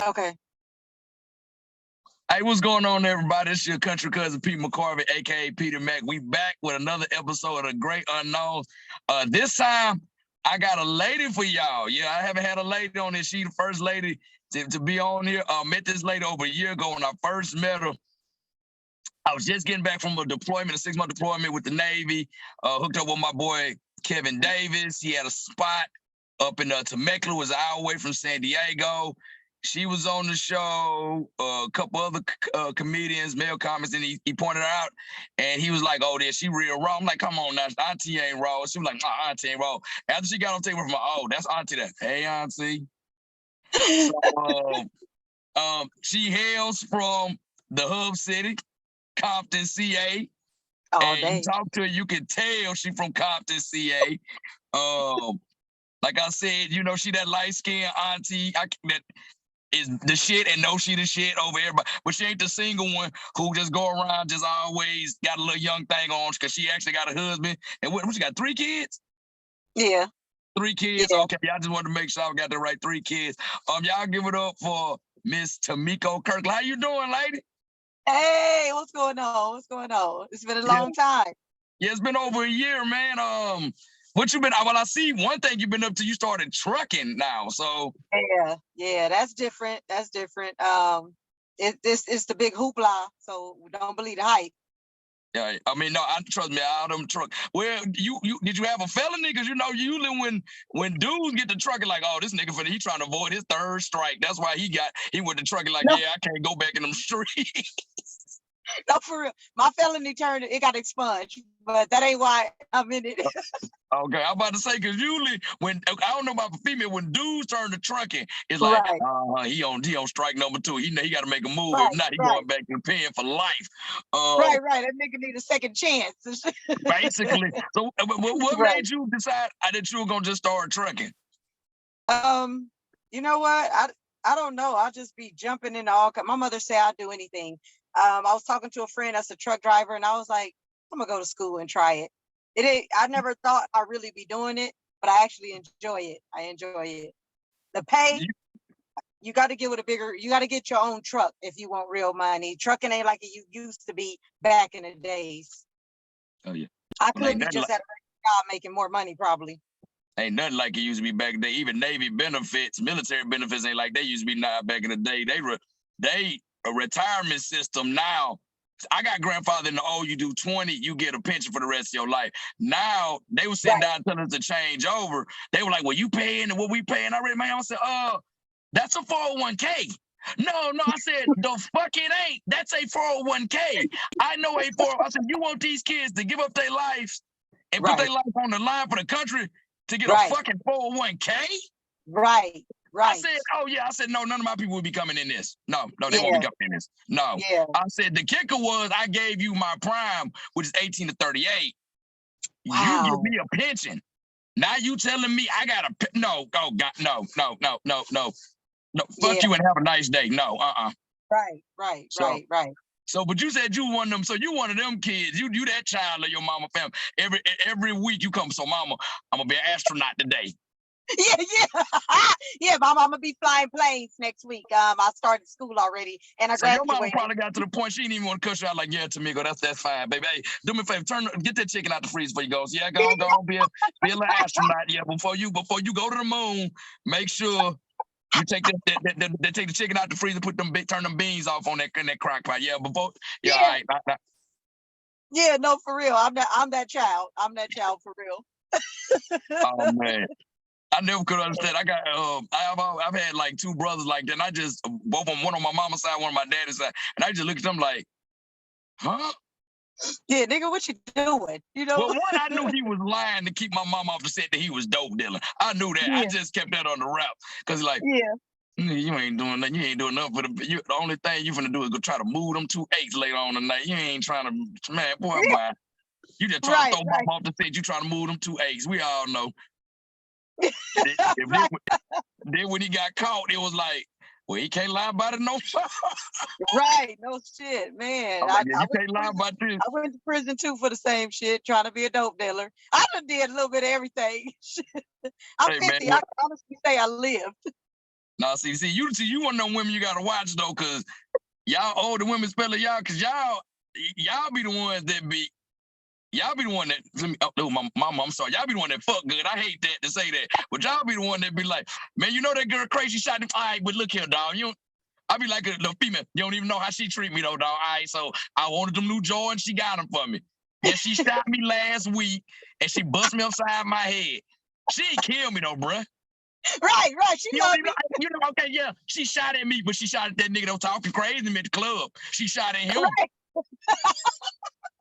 Okay. Hey, what's going on, everybody? It's your country cousin, Pete McCarvey, a.k.a. Peter Mac. We back with another episode of The Great Unknowns. This time, I got a lady for y'all. Yeah, I haven't had a lady on this. She the first lady to be on here. Met this lady over a year ago when I first met her. I was just getting back from a deployment, a 6-month deployment with the Navy. Hooked up with my boy, Kevin Davis. He had a spot up in Temecula, was an hour away from San Diego. She was on the show, a couple other comedians, male comics, and he pointed her out, and he was like, "Oh, there, she real raw." I'm like, "Come on now, Auntie ain't raw." She was like, "Nah, Auntie ain't raw." After she got on table from, "Oh, that's Auntie." That, hey, Auntie. So, she hails from the hub city, Compton, CA. All And day. you talk to her, you can tell she from Compton, CA. Like I said, you know, she that light-skinned auntie that is the shit and know she the shit over everybody. But she ain't the single one who just go around just always got a little young thing on because she actually got a husband. And what she got, 3 kids? Yeah. 3 kids? Yeah. Okay, y'all just wanted to make sure I got the right 3 kids. Y'all give it up for Miss Tamiko Kirkland. How you doing, lady? Hey, what's going on? What's going on? It's been a long time. Yeah, it's been over a year, man. What you been? Well, I see one thing you've been up to. You started trucking now, so Yeah, that's different. That's different. It's the big hoopla, so don't believe the hype. yeah. I mean, no, trust me, all them truck. Well, you did you have a felony? Because you know, usually when dudes get to trucking, like, oh, this nigga he trying to avoid his 3rd strike. That's why he went to trucking. Like, No. yeah, I can't go back in them streets. No, for real. My felony it got expunged, but that ain't why I'm in it. Okay, I'm about to say, because usually when I don't know about the female, when dudes turn to trucking, it's like, Right. he on strike number 2. He got to make a move. Right, If not, he right. going back to the pen for life. Right. That nigga need a second chance. Basically. So, what Right. made you decide that you were gonna just start trucking? You know what? I don't know. I'll just be jumping into all. My mother said I'd do anything. I was talking to a friend that's a truck driver, and I was like, I'm gonna go to school and try it. I never thought I'd really be doing it, but I actually enjoy it. I enjoy it. The pay, you got to get you got to get your own truck if you want real money. Trucking ain't like it used to be back in the days. Oh yeah. I could be just at a job making more money probably. Ain't nothing like it used to be back in the day. Even Navy benefits, military benefits ain't like they used to be now back in the day. A retirement system now. I got grandfather in the you do 20, you get a pension for the rest of your life. Now they were sitting down telling us to change over. They were like, well, you paying and what we paying? I read my own said, that's a 401k. No, I said, the fuck it ain't. That's a 401k. I know a 401k. I said, you want these kids to give up their lives and put their life on the line for the country to get a fucking 401k? Right. I said, oh yeah. I said, no, none of my people will be coming in this. No, they won't be coming in this. No. Yeah. I said, the kicker was I gave you my prime, which is 18 to 38. Wow. You give me a pension. Now you telling me I got no, oh God, no. Fuck you and have a nice day. No, Right. So, but you said you one of them. So you one of them kids. You that child of your mama family. Every week you come. So mama, I'm gonna be an astronaut today. Yeah, Mom, I'm gonna be flying planes next week. I started school already, and I graduated. Your mama probably got to the point she didn't even want to cuss you out. Like, yeah, Tamiko, that's fine, baby. Hey, do me a favor, get that chicken out the freezer before you go. So, yeah, go on, be a little astronaut. Yeah, before you go to the moon, make sure you take they take the chicken out the freezer, turn them beans off on that crock pot. Yeah, before all right. Yeah, no, for real. I'm that child. I'm that child for real. Oh man. I never could understand. I got I've had like 2 brothers like that. And I just both of them, one on my mama's side, one on my daddy's side, and I just look at them like, huh? Yeah, nigga, what you doing? You know. Well, one, I knew he was lying to keep my mom off the set that he was dope dealing. I knew that. I just kept that on the wrap because like, you ain't doing nothing. You ain't doing nothing. The only thing you finna do is go try to move them 2 eggs later on tonight. You ain't trying to, man, boy. You just trying to throw mom off the set. You trying to move them 2 eggs. We all know. Then when he got caught, it was like, well, he can't lie about it no more. Right, no shit, man. Like, you can't lie about this. I went to prison too for the same shit, trying to be a dope dealer. I done did a little bit of everything. I'm 50. Man, I can honestly say I lived. No, see, you one of them women you gotta watch though, cause y'all older women, especially y'all, cause y'all be the ones that be. Y'all be the one that, my mama, I'm sorry. Y'all be the one that fuck good. I hate that to say that. But y'all be the one that be like, man, you know that girl crazy shot him. All right, but look here, dog. I be like a little female. You don't even know how she treat me, though, dog. All right, so I wanted them new Jordans. She got them for me. Yeah, she shot me last week, and she bust me upside my head. She ain't kill me, though, bruh. Right. She loved me. Okay, yeah. She shot at me, but she shot at that nigga that was talking crazy to me at the club. She shot at him. Right.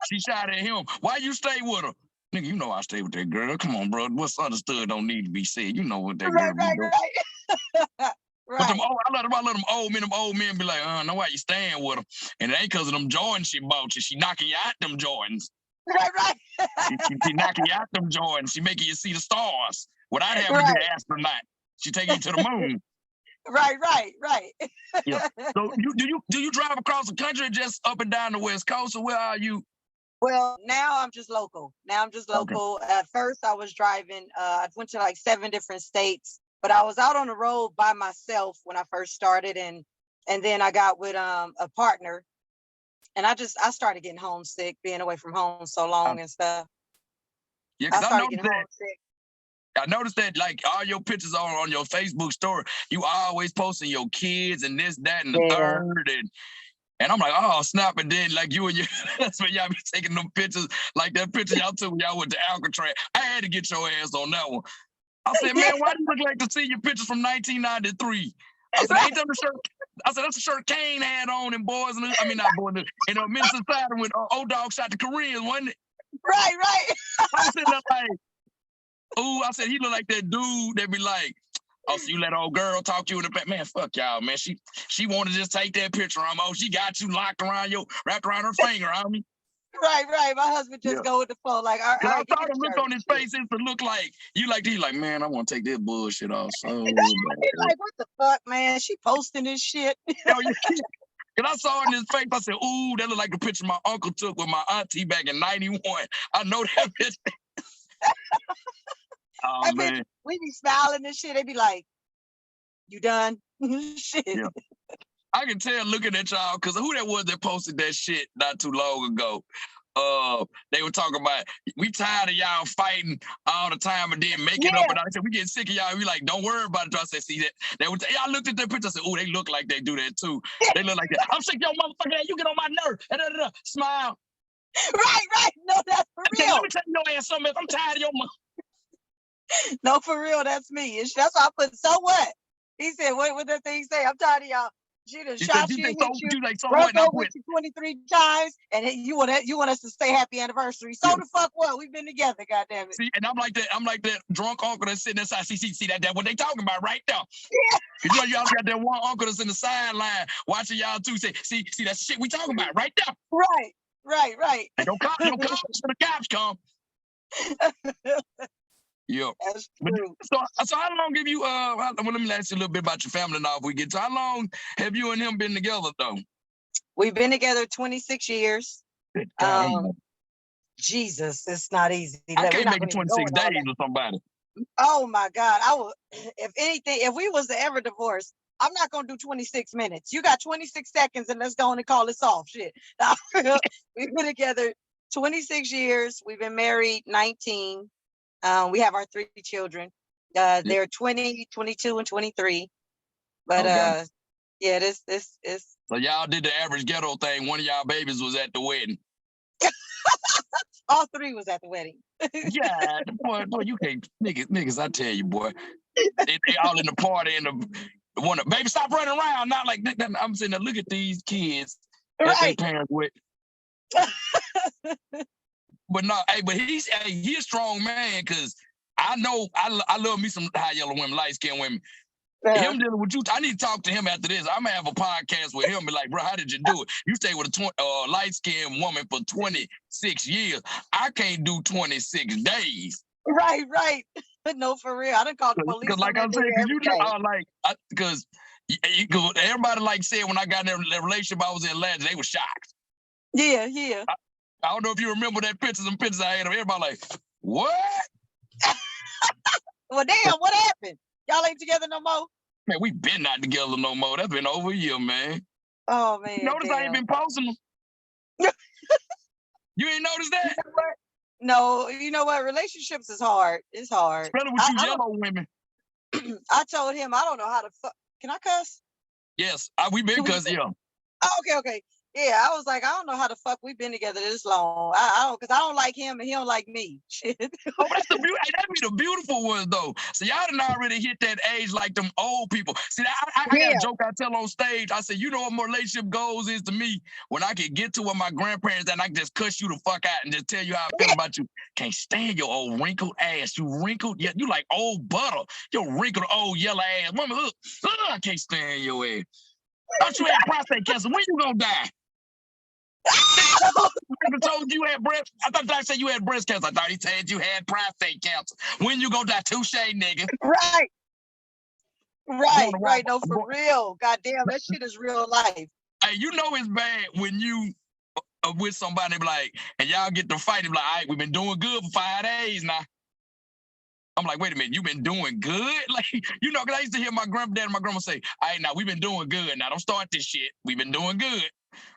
She shot at him. Why you stay with her? Nigga, you know I stay with that girl. Come on, bro. What's understood don't need to be said. You know what that girl be doing. Right. But I let them old men be like, know why you staying with her. And it ain't because of them Jordans she bought you. She knocking you out them Jordans. Right. She knocking you out them Jordans. She making you see the stars without having to be an astronaut. She taking you to the moon. Right. Yeah. So do you drive across the country just up and down the West Coast, or where are you? Well, now I'm just local. Okay. At first, I was driving. I went to like 7 different states, but I was out on the road by myself when I first started, and then I got with a partner, and I started getting homesick, being away from home so long and stuff. Yeah, because I noticed that like all your pictures are on your Facebook story. You always posting your kids and this, that, and the third, and I'm like, oh, snap. And then, like, you and your husband, y'all be taking them pictures, like that picture y'all took when y'all went to Alcatraz. I had to get your ass on that one. I said, man, why do you look like to see your pictures from 1993? I said, ain't that the shirt? I said, that's the shirt Kane had on in Boys, not Boys, in Minister Saturn when old dog shot the Koreans, wasn't it? Right. I was sitting there like, ooh, I said, he look like that dude that be like, oh, so you let old girl talk to you in the back. Man, fuck y'all, man. She wanted to just take that picture. She got you wrapped around her finger, homie. Right. My husband just go with the flow. Like, all right, I saw the look on his face is to look like you like he's like, man, I want to take this bullshit off. So he's like, what the fuck, man? She posting this shit. And I saw in his face, I said, ooh, that look like a picture my uncle took with my auntie back in 91. I know that bitch. Oh, man. We be smiling and shit. They be like, you done? Shit. Yeah. I can tell looking at y'all, because who that was that posted that shit not too long ago? They were talking about, we tired of y'all fighting all the time and then making up. And I said, we getting sick of y'all. We like, don't worry about it. I said, see that? I looked at their picture. I said, oh, they look like they do that too. They look like that. I'm sick of your motherfucking ass. You get on my nerve. Smile. Right. No, that's for real. Let me tell you your ass something. I'm tired of your mother. No, for real, that's me. That's why I put, so what? He said, what that thing say? I'm tired of y'all. She done shot you, hit you, broke up with you 23 times, and you want us to say happy anniversary. So the fuck what? We've been together, goddamn it. See, and I'm like that drunk uncle that's sitting inside. See that what they talking about right there. Yeah. Because y'all got that one uncle that's in the sideline watching y'all too. See that shit we talking about right there. Right. And don't cops till the cops come. Yeah. That's true. So how long have you let me ask you a little bit about your family now if we get to how long have you and him been together though? We've been together 26 years. Jesus, it's not easy. I can't make it 26 days with somebody. Oh my God. If we was to ever divorce, I'm not gonna do 26 minutes. You got 26 seconds and let's go on and call this off. Shit. We've been together 26 years. We've been married 19. We have our 3 children. They're 20, 22, and 23. But this is. So y'all did the average ghetto thing. One of y'all babies was at the wedding. All 3 was at the wedding. Yeah, boy, you can't niggas. I tell you, boy, they all in the party and the one. Baby, stop running around. Not like that. I'm sitting there. Look at these kids that they parents with. But no, but he's a strong man because I know I love me some high yellow women, light skinned women. Him dealing with you, I need to talk to him after this. I'm gonna have a podcast with him. Be like, bro, how did you do it? You stayed with a light skinned woman for 26 years. I can't do 26 days. Right. No, for real. I done called the police. Because like I said, because everybody like said when I got in that relationship I was in last, they were shocked. Yeah. I don't know if you remember that some pictures I had of everybody like, what? Well, damn, what happened? Y'all ain't together no more? Man, we been not together no more. That's been over a year, man. Oh man, Notice I ain't been posting them. You ain't noticed that? You know what? No, you know what? Relationships is hard. It's hard. Especially with you yellow women. I told him I don't know how to fuck. Can I cuss? Yes, we been cussing, yeah. Oh, okay. Yeah, I was like, I don't know how the fuck we've been together this long. I don't, because I don't like him and he don't like me. Shit. Oh, that's the beauty. That be the beautiful ones though. So y'all done already hit that age like them old people. See, I got a joke I tell on stage. I said, you know what my relationship goals is to me when I can get to where my grandparents and I can just cuss you the fuck out and just tell you how I feel about you. Can't stand your old wrinkled ass. You wrinkled, yeah, you like old butter. Your wrinkled old yellow ass. Woman, I can't stand your ass. Thought you had prostate cancer. When you gonna die? I told you had breast. I thought I said you had breast cancer. I thought he said you had prostate cancer. When you gonna die? Touche, nigga. Right. No, for real. Goddamn, that shit is real life. Hey, you know it's bad when you with somebody be like, and y'all get to fight. Be like, all right, we've been doing good for 5 days now. I'm like, wait a minute, you been doing good? Like, you know, because I used to hear my granddad and my grandma say, all right, now we've been doing good. Now don't start this shit. We've been doing good.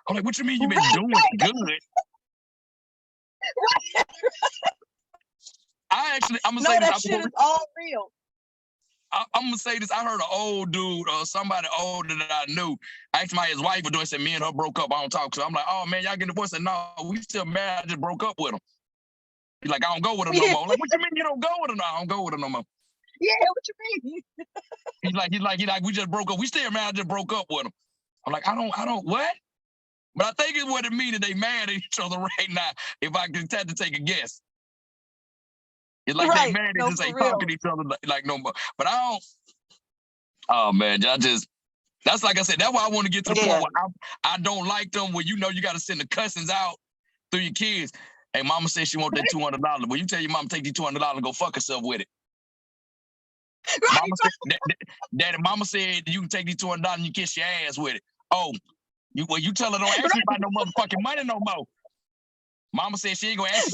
I'm like, what you mean you been doing good? I'm gonna say that shit is all real. I'm gonna say this. I heard an old dude or somebody older that I knew asked my his wife for doing. Said me and her broke up. I don't talk to her. I'm like, oh man, y'all getting divorced? Said no, we still married. I just broke up with him. He's like, I don't go with her no more. I'm like, what you mean you don't go with her? No, I don't go with her no more. Yeah, what you mean? He's like, we just broke up. We still married. I just broke up with him. I'm like, I don't what? But I think it's what it means that they mad at each other right now. If I can had to take a guess. It's like they mad, they just ain't talking to each other like no more. But I don't. Oh man, that's like I said. That's why I want to get to the point where I don't like them. Where you know you got to send the cussings out through your kids. Hey, mama said she want that $200. Well, you tell your mom take the $200 and go fuck herself with it. Mama said, mama said you can take these $200 and you kiss your ass with it. Oh, you tell her don't ask me about no motherfucking money no more. Mama said she ain't gonna ask.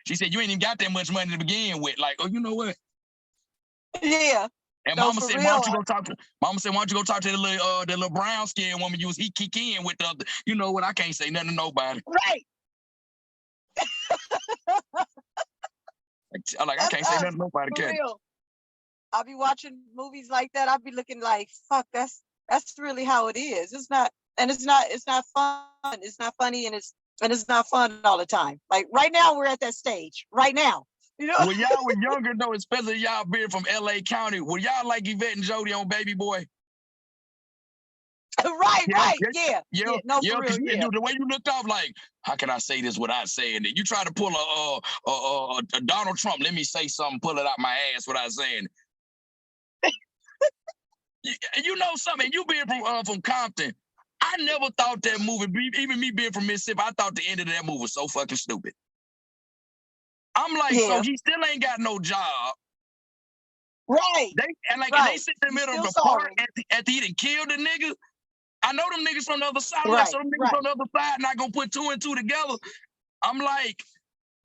She said you ain't even got that much money to begin with. Like, oh, you know what? Yeah. And Mama said, why don't you go talk to? Mama said, why don't you go talk to the little brown skinned woman you was kicking with the other? You know what? I can't say nothing to nobody. Right. I can't say nothing to nobody. For real. I'll be watching movies like that. I'll be looking like, fuck, that's really how it is. It's not fun. It's not funny, and it's not fun all the time. Like right now, we're at that stage. Right now. You know? When y'all were younger, though, especially y'all being from LA County, were y'all like Yvette and Jody on Baby Boy? Right. Yeah. No, for real. Yeah. The way you looked off, like, how can I say this without saying it? You try to pull a Donald Trump, let me say something, pull it out my ass without saying it. You know something, you being from Compton, I never thought that movie, even me being from Mississippi, I thought the end of that movie was so fucking stupid. I'm like, so he still ain't got no job. Right. They sit in the middle of the park at the end and kill the nigga. I know them niggas from the other side. Like, so them niggas from the other side not gonna put 2 and 2 together. I'm like,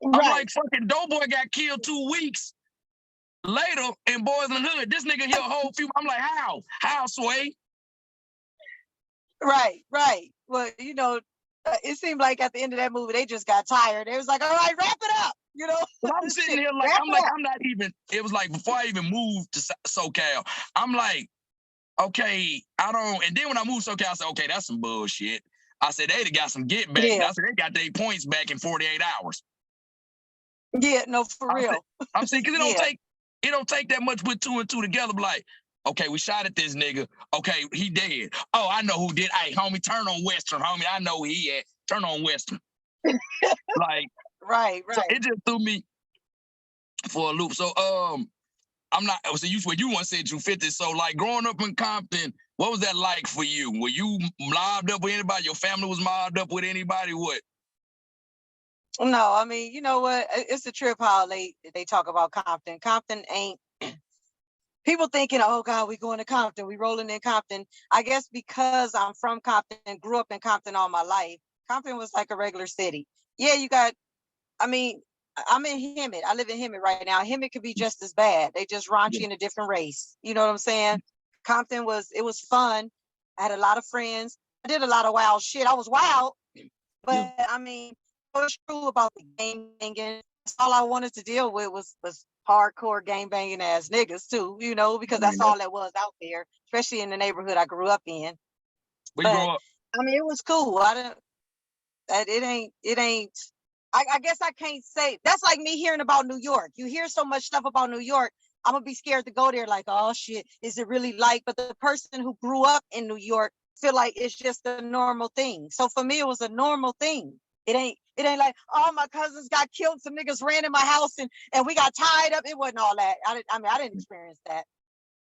fucking Doughboy got killed 2 weeks later in Boys in the Hood. This nigga here a whole few. I'm like, how? How, Sway? Right. Well, you know, it seemed like at the end of that movie, they just got tired. It was like, all right, wrap it up. You know, I'm sitting here like, I'm not even, it was like before I even moved to SoCal, I'm like, okay, I don't, and then when I moved to SoCal, I said, okay, that's some bullshit. I said, they got some get back. I said, they got their points back in 48 hours. Yeah, no, for real. I'm saying, because it don't take that much to put 2 and 2 together, but like, okay, we shot at this nigga. Okay, he dead. Oh, I know who did. Hey, homie, turn on Western, homie. I know who he at. Turn on Western. Like, right. So it just threw me for a loop. So I'm not. So you once said you 50. So like growing up in Compton, what was that like for you? Were you mobbed up with anybody? Your family was mobbed up with anybody? What? No, I mean, you know what? It's a trip how they talk about Compton. Compton ain't. People thinking, oh God, we going to Compton, we rolling in Compton. I guess because I'm from Compton, grew up in Compton all my life. Compton was like a regular city. Yeah, you got. I mean, I'm in Hemet. I live in Hemet right now. Hemet could be just as bad. They just raunchy in a different race. You know what I'm saying? Compton it was fun. I had a lot of friends. I did a lot of wild shit. I was wild, Yeah. but I mean, it was true about the gang banging. That's all I wanted to deal with was hardcore gang banging ass niggas too, because I that's mean, all that was out there, especially in the neighborhood I grew up in. we But grow up. I mean, it was cool. I didn't. It ain't. I guess I can't say. That's like me hearing about New York. You hear so much stuff about New York. I'm gonna be scared to go there. Like, oh shit, is it really like? But the person who grew up in New York feel like it's just a normal thing. So for me, it was a normal thing. It ain't like, oh, my cousins got killed. Some niggas ran in my house and we got tied up. It wasn't all that. I didn't experience that.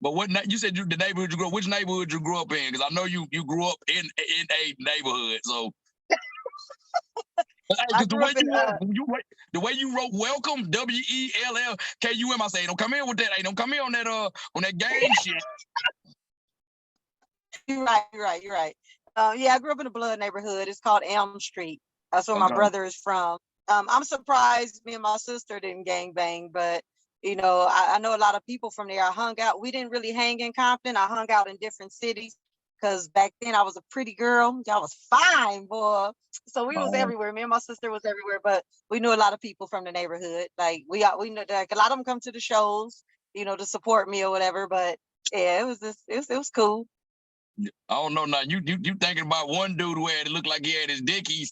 But you said the neighborhood you grew up? Which neighborhood you grew up in? Because I know you grew up in a neighborhood. So I because grew up in the way you wrote welcome, WELLKUM, I say don't come in with that. Hey, don't come in on that gang shit. You're right. Yeah, I grew up in a blood neighborhood. It's called Elm Street. That's where my Okay. brother is from. I'm surprised me and my sister didn't gang bang, but I know a lot of people from there. I hung out. We didn't really hang in Compton. I hung out in different cities because back then I was a pretty girl. Y'all was fine, boy. So we was everywhere. Me and my sister was everywhere, but we knew a lot of people from the neighborhood. Like we know, like a lot of them come to the shows, to support me or whatever. But yeah, it was cool. I don't know now. You thinking about one dude who had it looked like he had his dickies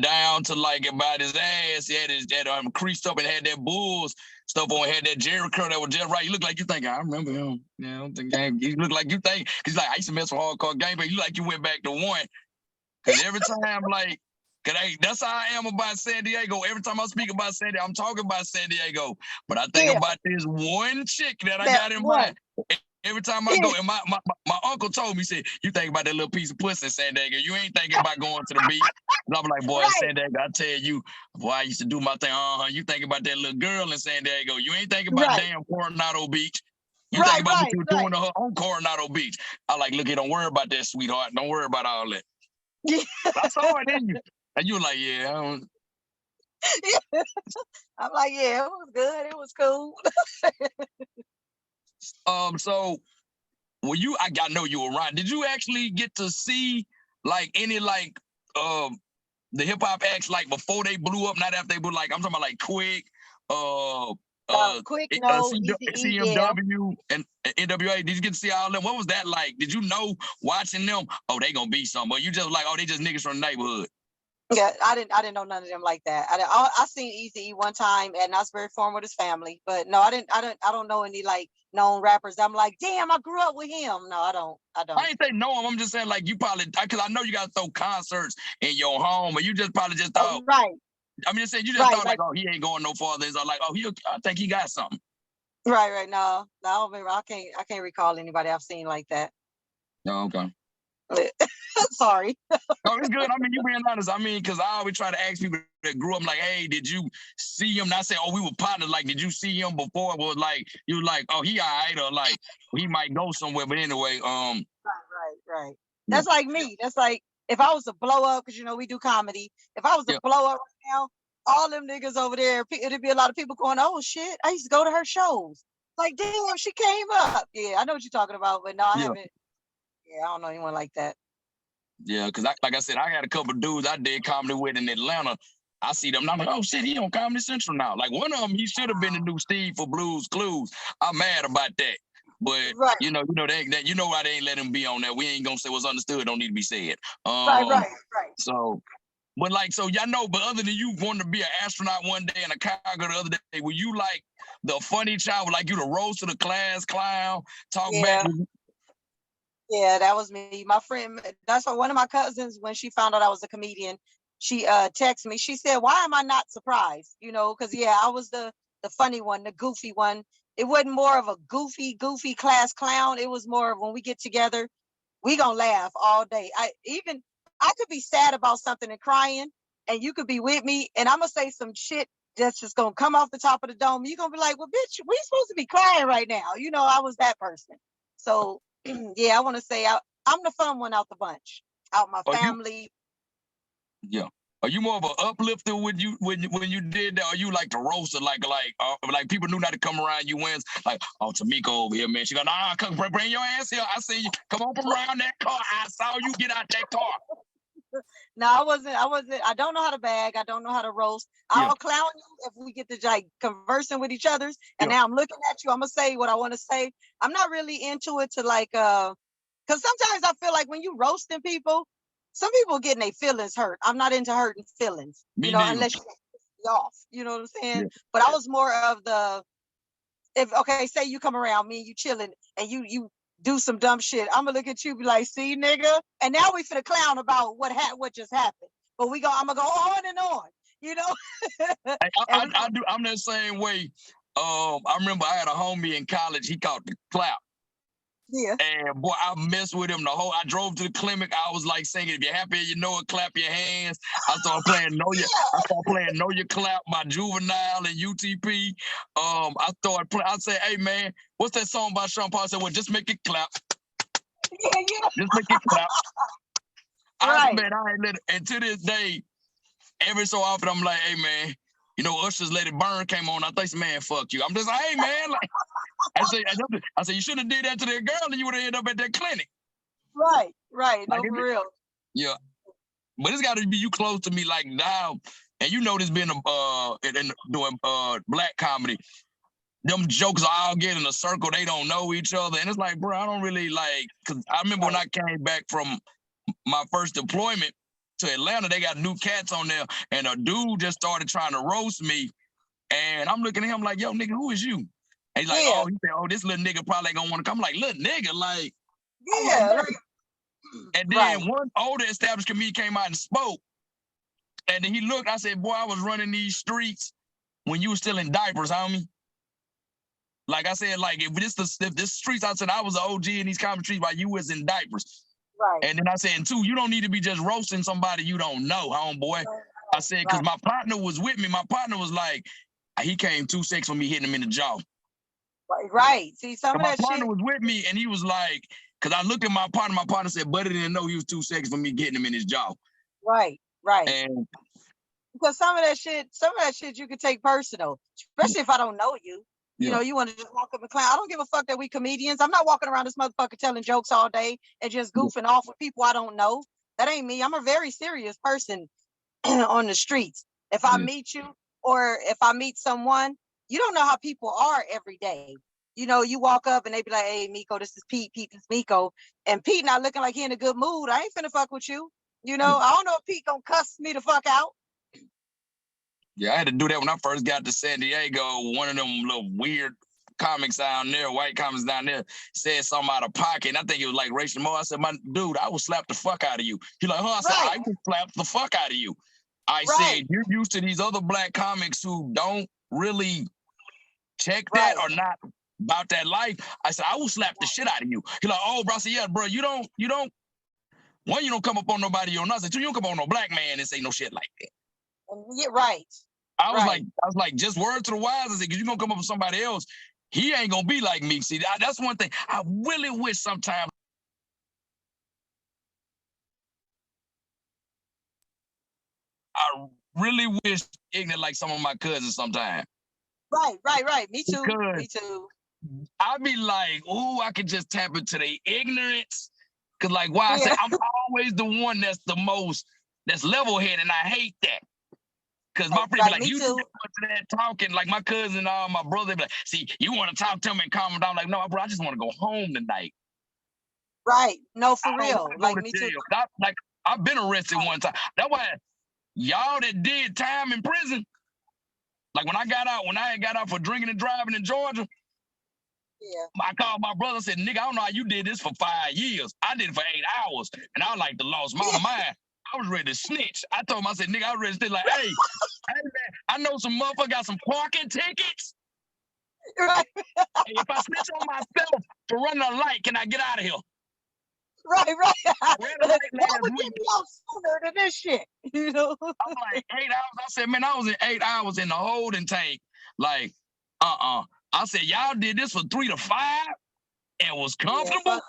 down to like about his ass. He had his that creased up and had that Bulls stuff on. Had that Jerry curl that was just right. You look like you think I remember him. Yeah, I don't think you look like you think because like I used to mess with hardcore game, but you like you went back to one. Cause every time like. Cause that's how I am about San Diego. Every time I speak about San Diego, I'm talking about San Diego. But I think about this one chick that I got in mind. Every time I go, and my uncle told me, he said, you think about that little piece of pussy in San Diego. You ain't thinking about going to the beach. And I'm like, boy, Right. San Diego, I tell you, boy, I used to do my thing. You think about that little girl in San Diego. You ain't thinking about damn Coronado Beach. You think about what you were doing to her on Coronado Beach. I like, look, don't worry about that, sweetheart. Don't worry about all that. I saw it in you. And you were like, yeah, I don't. I'm like, yeah, it was good. It was cool. So I know you were around. Did you actually get to see like any like the hip hop acts like before they blew up, not after they blew like I'm talking about like Quick, Quick, no, Easy, CMW and NWA. Did you get to see all them? What was that like? Did you know watching them? Oh, they gonna be something. Or you just like, oh, they just niggas from the neighborhood. Yeah, I didn't know none of them like that. I seen Easy one time and I was very formed with his family, but no, I don't know any like known rappers. I'm like, damn, I grew up with him. No, I don't. I ain't say know him. I'm just saying like you probably because I know you got to throw concerts in your home, and you just probably just thought. Right. I mean, you just thought like, oh, he ain't going no farther. It's like, oh, I think he got something. Right. No, I can't recall anybody I've seen like that. Oh, okay. Sorry. No, it's good. I mean, you being honest. I mean, because I always try to ask people that grew up like, hey, did you see him? Not say, oh, we were partners. Like, did you see him before? Was like, you were like, oh, he all right, or like, he might go somewhere. But anyway, Right. That's like me. That's like if I was to blow up, because we do comedy. If I was to blow up right now, all them niggas over there, it'd be a lot of people going, oh shit, I used to go to her shows. Like, damn, she came up. Yeah, I know what you're talking about, but no, I haven't. Yeah, I don't know anyone like that. Yeah, because like I said, I had a couple of dudes I did comedy with in Atlanta. I see them, and I'm like, oh shit, he on Comedy Central now. Like one of them, he should have been the new Steve for Blues Clues. I'm mad about that. But you know why they ain't let him be on there. We ain't gonna say what's understood, don't need to be said. Right. So, but like, so y'all know, but other than you wanting to be an astronaut one day and a cargo the other day, were you like the funny child, like you the roast of the class clown, talk back? Yeah, that was me. My friend, that's why one of my cousins, when she found out I was a comedian, she texted me. She said, why am I not surprised? Because I was the funny one, the goofy one. It wasn't more of a goofy class clown. It was more of when we get together, we gonna laugh all day. I could be sad about something and crying, and you could be with me, and I'm gonna say some shit that's just gonna come off the top of the dome. You're gonna be like, well, bitch, we supposed to be crying right now. I was that person. So yeah, I want to say I'm the fun one out the bunch, out my family. Are you more of an uplifter when you did that? Or you like the roaster, like people knew not to come around you when like, oh, Tamiko over here, man. She go, nah, come bring your ass here. I see you. Come on from around that car. I saw you get out that car. No, I wasn't. I don't know how to bag. I don't know how to roast. I'll clown you if we get to like conversing with each other's. And now I'm looking at you. I'm gonna say what I want to say. I'm not really into it to like because sometimes I feel like when you roasting people, some people getting their feelings hurt. I'm not into hurting feelings, Me neither. unless you piss me off. You know what I'm saying? Yeah. But I was more of the say you come around me and you chilling and you do some dumb shit. I'm gonna look at you, be like, see, nigga. And now we finna clown about what just happened. But I'm gonna go on and on, I do. I'm that same way. I remember I had a homie in college. He caught the clap. Yeah. And boy, I messed with him I drove to the clinic. I was like singing, if you're happy, you know it, clap your hands. I started playing Know Your Clap by Juvenile and UTP. I said, hey man, what's that song by Sean Paul? I said, well, just make it clap. Yeah. Just make it clap. Right. And to this day, every so often I'm like, hey man, Usher's Let It Burn came on. I think, man, fuck you. I'm just like, hey man, like I say, you shouldn't have did that to that girl and you would have ended up at that clinic. Right. No, for real. Yeah. But it's got to be you close to me like now. And this being doing black comedy. Them jokes are all get in a circle. They don't know each other. And it's like, bro, I don't really like, because I remember when I came back from my first deployment to Atlanta, they got new cats on there. And a dude just started trying to roast me. And I'm looking at him like, yo, nigga, who is you? And he's like, he said, this little nigga probably ain't gonna want to come. I'm like, little nigga, like, and then one older established comedian came out and spoke. And then he looked, I said, boy, I was running these streets when you were still in diapers, homie. Like I said, like, if this streets, I said, I was an OG in these comedy streets while you was in diapers. Right. And then I said, and two, you don't need to be just roasting somebody you don't know, homeboy. I said, because my partner was with me. My partner was like, he came 2 seconds for me hitting him in the jaw. Right. See, some of that shit. My partner was with me, and he was like, because I looked at my partner said, Buddy didn't know he was 2 seconds for me getting him in his jaw. Right. And because some of that shit you could take personal, especially if I don't know you. You know, you want to just walk up and clown. I don't give a fuck that we comedians. I'm not walking around this motherfucker telling jokes all day and just goofing off with people I don't know. That ain't me. I'm a very serious person on the streets. If I meet you or if I meet someone, you don't know how people are every day. You walk up and they be like, hey, Miko, this is Pete. Pete, this is Miko. And Pete not looking like he in a good mood. I ain't finna fuck with you. I don't know if Pete gonna cuss me the fuck out. Yeah, I had to do that when I first got to San Diego. One of them little weird comics down there, white comics down there, said something out of pocket. And I think it was like racial more. I said, my dude, I will slap the fuck out of you. He like, I said, I will slap the fuck out of you. I said, you're used to these other black comics who don't really check that or not about that life. I said, I will slap the shit out of you. He like, oh, bro. I said, yeah, bro, you don't, one, you don't come up on nobody you don't know. I said, two, you don't come on no black man and say no shit like that. Yeah, right. I was like, just word to the wise. I said, because you're going to come up with somebody else. He ain't going to be like me. See, that's one thing. I really wish sometimes. I really wish ignorant like some of my cousins sometimes. Right. Me too. Me too. I'd be like, ooh, I could just tap into their ignorance. Because like, why? I say, I'm always the one that's level-headed, and I hate that. Because my friend be like, you do that talking, like my cousin, my brother be like, see, you want to talk to me and calm down. Like, no, bro, I just want to go home tonight. Right. No, for real. Like me too. I've been arrested one time. That's why y'all that did time in prison, like when I had got out for drinking and driving in Georgia, I called my brother and said, nigga, I don't know how you did this for 5 years. I did it for 8 hours. And I like to lost my mind. I was ready to snitch. I told him, I said, nigga, I was ready to snitch. Like, hey, man, I know some motherfucker got some parking tickets. Right. Hey, if I snitch on myself for running a light, can I get out of here? Right. I ran a light last would week. Get me out sooner than this shit? I'm like 8 hours. I said, man, I was in 8 hours in the holding tank. Like, I said, y'all did this for 3 to 5 and was comfortable.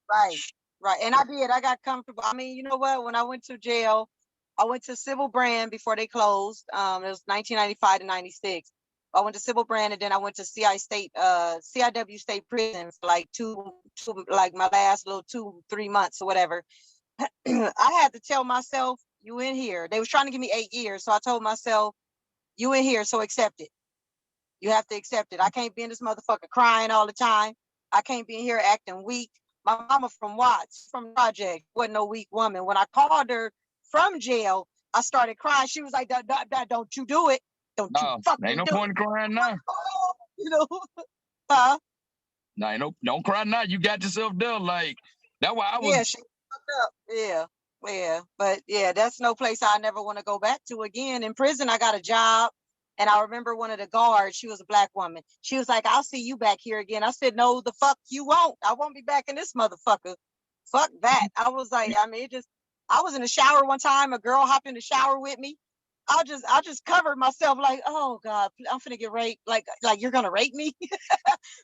Right. And I did. I got comfortable. I mean, you know what? When I went to jail, I went to Civil Brand before they closed. It was 1995 to 96. I went to Civil Brand, and then I went to CIW State Prison for like like my last little 2-3 months or whatever. I had to tell myself, you in here. They was trying to give me 8 years. So I told myself, you in here, so accept it. You have to accept it. I can't be in this motherfucker crying all the time. I can't be in here acting weak. My mama from Watts, from Project, wasn't no weak woman. When I called her from jail, I started crying. She was like, don't you do it. Don't you No, ain't fucking no do point it. in crying now. You know, huh? No, ain't no, don't cry now. You got yourself there. Like, that's why I was. Yeah, she fucked up. Yeah, yeah. But yeah, that's no place I never want to go back to again. In prison, I got a job. And I remember one of the guards, she was a black woman. She was like, I'll see you back here again. I said, no, the fuck you won't. I won't be back in this motherfucker. Fuck that. I was like, I mean, I was in the shower one time. A girl hopped in the shower with me. I just covered myself like, oh God, I'm finna get raped. Like you're gonna rape me.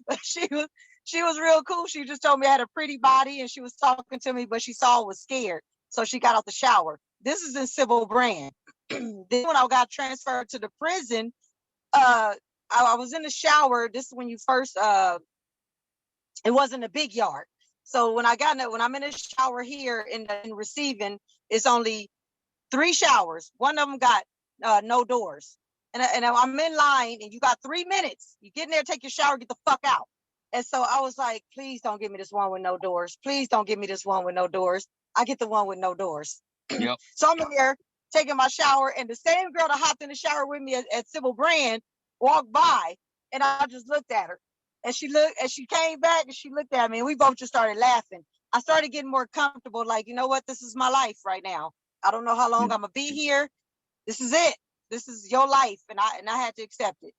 But she was real cool. She just told me I had a pretty body and she was talking to me, but she saw I was scared. So she got out the shower. This is in Civil Brand. Then when I got transferred to the prison, I was in the shower. This is when you first it wasn't a big yard. So when I'm in the shower here in receiving, it's only 3 showers. One of them got no doors. And I'm in line and you got 3 minutes. You get in there, take your shower, get the fuck out. And so I was like, please don't give me this one with no doors. Please don't give me this one with no doors. I get the one with no doors. Yep. So I'm in there taking my shower, and the same girl that hopped in the shower with me at Civil Brand walked by, and I just looked at her. And she came back and she looked at me, and we both just started laughing. I started getting more comfortable, like, you know what? This is my life right now. I don't know how long I'm gonna be here. This is it. This is your life, and I had to accept it.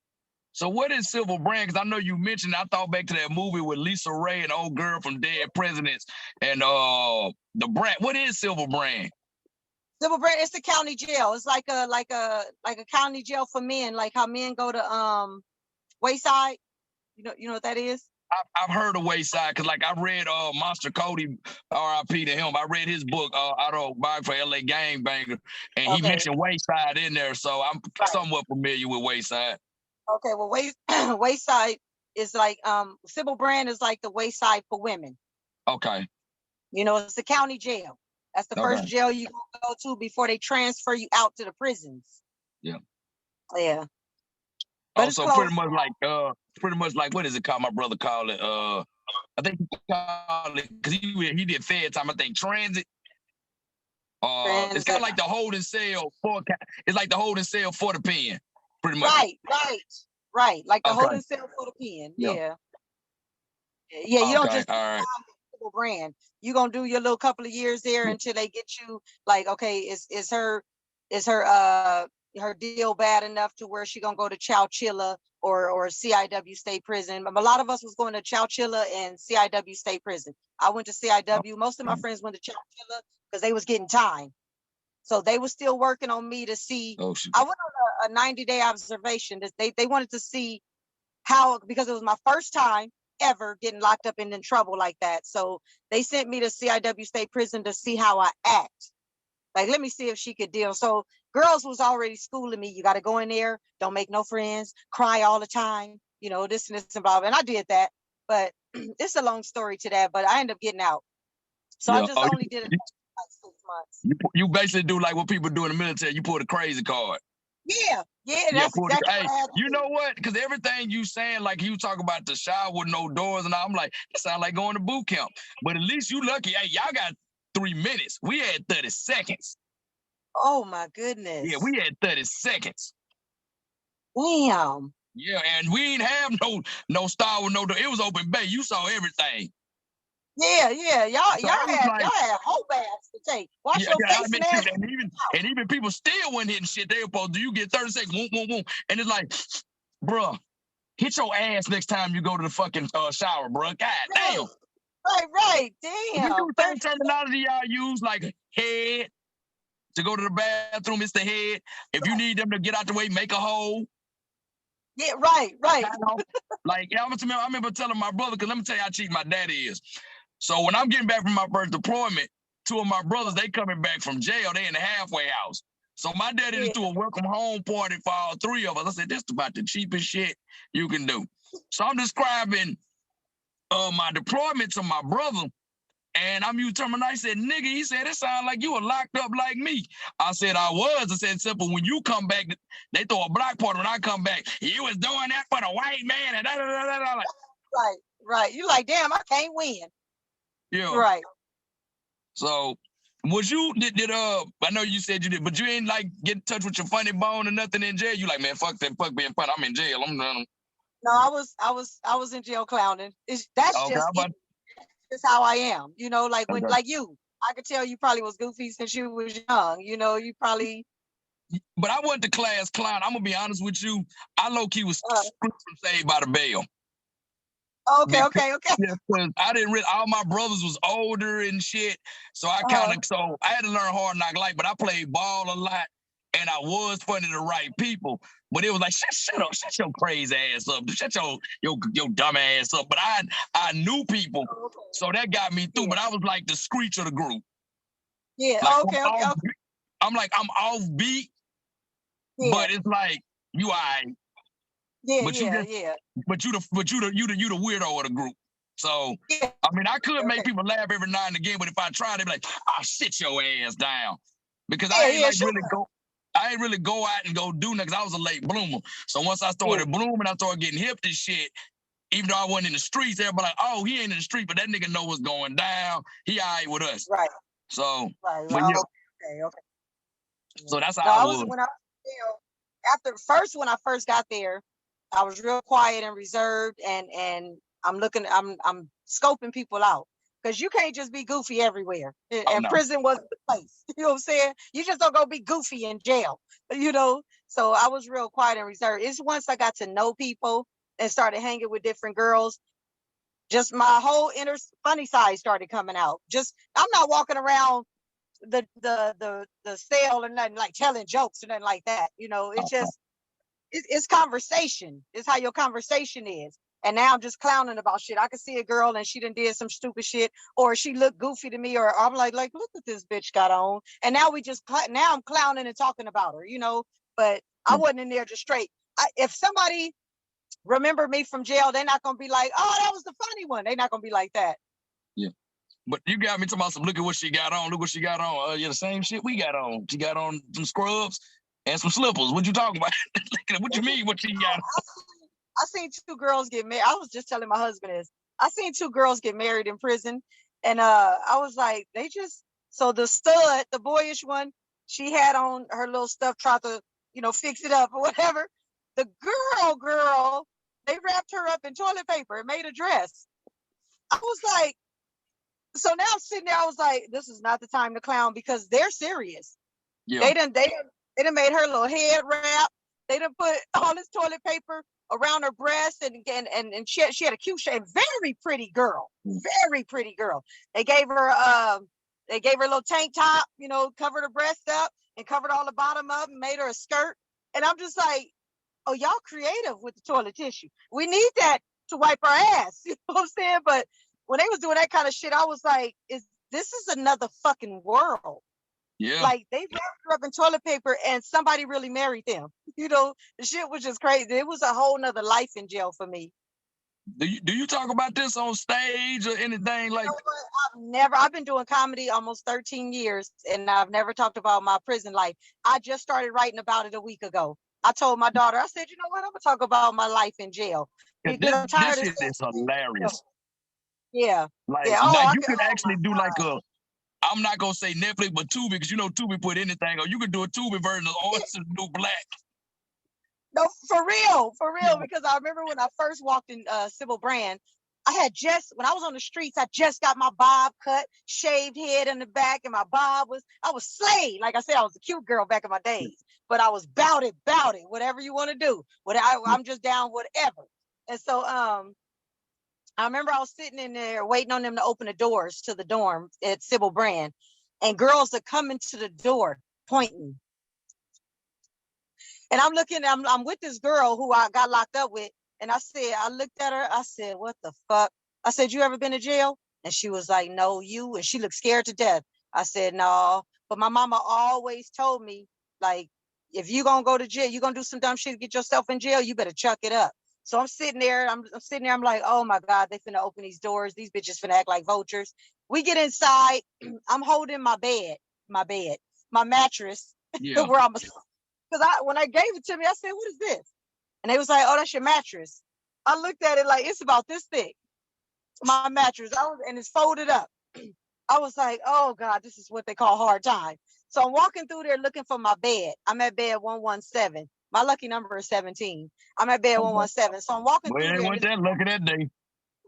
So what is Civil Brand? Because I know you mentioned, I thought back to that movie with Lisa Ray and old girl from Dead Presidents and the Brand. What is Civil Brand? Civil Brand, it's the county jail. It's like a county jail for men, like how men go to Wayside. You know what that is? I've heard of Wayside because, like, I read Monster Cody, R.I.P. to him. I read his book, Autobiography for L.A. Gangbanger, and he Okay. mentioned Wayside in there, so I'm somewhat familiar with Wayside. Okay, well, Wayside is like Civil Brand is like the Wayside for women. Okay. You know, it's the county jail. That's the first jail you go to before they transfer you out to the prisons. Yeah. Yeah. But also, pretty much like what is it called? My brother called it. I think he called it because he did Fed time. I think transit. It's kind of like the holding cell for. It's like the holding cell for the pen, pretty much. Right. Like the holding cell for the pen. Yeah. Yeah. You don't just Civil Brand. You're gonna do your little couple of years there until they get you like, okay, is her deal bad enough to where she gonna go to Chowchilla or CIW State Prison? But a lot of us was going to Chowchilla and CIW State Prison. I went to CIW. Most of my friends went to Chowchilla because they was getting time. So they were still working on me to see. I went on a 90-day observation. They wanted to see how, because it was my first time ever getting locked up and in trouble like that. So they sent me to CIW State Prison to see how I act. Like, let me see if she could deal. So girls was already schooling me. You got to go in there, don't make no friends, cry all the time, this and this and blah. And I did that, but it's a long story to that. But I ended up getting out. So I just only did it like 6 months. You basically do like what people do in the military. You pull the crazy card. Yeah, that's exactly what I had to do. Know what? Because everything you saying, like you talk about the shower with no doors and all, I'm like, that sounds like going to boot camp. But at least you lucky. Hey, y'all got 3 minutes. We had 30 seconds. Oh my goodness. Yeah, we had 30 seconds. Damn. Yeah, and we didn't have no star with no door. It was open bay. You saw everything. Yeah. Y'all had whole baths to take. Wash your face and ass. And even people still wasn't hitting shit. They were supposed to, you get 30 seconds, boom. And it's like, bruh, hit your ass next time you go to the fucking shower, bruh. God damn. Right. Damn. We do same terminology y'all use, like head. To go to the bathroom, it's the head. If you need them to get out the way, make a hole. Yeah, right. Like, I remember telling my brother, because let me tell you how cheap my daddy is. So when I'm getting back from my first deployment, two of my brothers, they coming back from jail. They in the halfway house. So my daddy just threw a welcome home party for all three of us. I said, this is about the cheapest shit you can do. So I'm describing my deployment to my brother, and I'm using terminology. I said, nigga, he said, it sounded like you were locked up like me. I said, I was. I said, simple, when you come back, they throw a block party. When I come back, you was doing that for the white man. And Right. You like, damn, I can't win. Yeah. Right. So, was you, I know you said you did, but you ain't like get in touch with your funny bone or nothing in jail? You like, man, fuck that, fuck being funny. I'm in jail. I'm done. No, I was in jail clowning. That's Okay, just how I am. You know, like like you. I could tell you probably was goofy since you was young. You know, you probably. But I wasn't the class clown. I'm gonna be honest with you. I low key was screwed from Saved by the Bell. Okay. Yeah, I didn't really. All my brothers was older and shit, so I kind of so I had to learn hard knock life. But I played ball a lot, and I was funny to the right people. But it was like shut up, shut your crazy ass up, shut your dumb ass up. But I knew people, so that got me through. But I was like the screech of the group. Yeah. Like, Okay. I'm like I'm off beat, but it's like you alright. Yeah. But you the weirdo of the group. So I mean, I could make people laugh every now and again, but if I tried, they'd be like, "Oh, sit your ass down," because I ain't really go out and go do nothing. Cause I was a late bloomer. So once I started blooming, I started getting hip to shit. Even though I wasn't in the streets, everybody like, "Oh, he ain't in the street, but that nigga know what's going down. He all right with us." Right. So, Right. but yeah. Okay. So that's how I was. When I when I first got there, I was real quiet and reserved, and I'm scoping people out, because you can't just be goofy everywhere. And prison wasn't the place. You know what I'm saying? You just don't go be goofy in jail. You know. So I was real quiet and reserved. It's once I got to know people and started hanging with different girls, just my whole inner funny side started coming out. Just I'm not walking around the cell and nothing like telling jokes or nothing like that. You know, it's just it's conversation. It's how your conversation is. And now I'm just clowning about shit. I could see a girl and she done did some stupid shit, or she looked goofy to me, or I'm like look what this bitch got on. And now now I'm clowning and talking about her, you know. But I wasn't in there just straight. If somebody remember me from jail, they're not gonna be like, oh, that was the funny one. They're not gonna be like that. Yeah. But you got me talking about some, look at what she got on. Look what she got on. Yeah, the same shit we got on. She got on some scrubs and some slippers. What you talking about? What you mean what she got on? I seen two girls get married. I was just telling my husband this. I seen two girls get married in prison. And I was like, so the stud, the boyish one, she had on her little stuff, tried to, fix it up or whatever. The girl, they wrapped her up in toilet paper and made a dress. I was like, so now I'm sitting there, I was like, this is not the time to clown, because they're serious. Yeah. They done made her little head wrap. They done put all this toilet paper around her breast, and she had a cute shape, very pretty girl. They gave her a little tank top, covered her breast up and covered all the bottom up and made her a skirt. And I'm just like, oh, y'all creative with the toilet tissue. We need that to wipe our ass. You know what I'm saying? But when they was doing that kind of shit, I was like, this is another fucking world. Yeah. Like, they wrapped her up in toilet paper and somebody really married them. The shit was just crazy. It was a whole nother life in jail for me. Do you talk about this on stage or anything like that? I've been doing comedy almost 13 years, and I've never talked about my prison life. I just started writing about it a week ago. I told my daughter, I said, you know what, I'm gonna talk about my life in jail. Because I'm tired of this. Shit is hilarious. Yeah. Like, you could actually do like I'm not gonna say Netflix, but Tubi, because Tubi put anything, or you could do a Tubi version of Orange is the New Black. No, for real, because I remember when I first walked in Civil Brand, when I was on the streets, I just got my bob cut, shaved head in the back, and I was slayed. Like I said, I was a cute girl back in my days, but I was bout it, whatever you want to do. I'm just down, whatever. And so, I remember I was sitting in there waiting on them to open the doors to the dorm at Civil Brand, and girls are coming to the door pointing. And I'm looking, I'm with this girl who I got locked up with. And I looked at her, I said, what the fuck? I said, you ever been to jail? And she was like, no, you. And she looked scared to death. I said, no. But my mama always told me, like, if you gonna go to jail, you gonna do some dumb shit to get yourself in jail, you better chuck it up. So I'm sitting there, I'm sitting there, I'm like, oh my God, they finna open these doors. These bitches finna act like vultures. We get inside, I'm holding my mattress, Yeah. where I'm, because when I gave it to me, I said, what is this? And they was like, oh, that's your mattress. I looked at it like, it's about this thick, my mattress. And it's folded up. I was like, oh God, this is what they call hard time. So I'm walking through there looking for my bed. I'm at bed 117. My lucky number is 17. I'm at bed 117. So I'm walking Well, through they there. went there looking at day.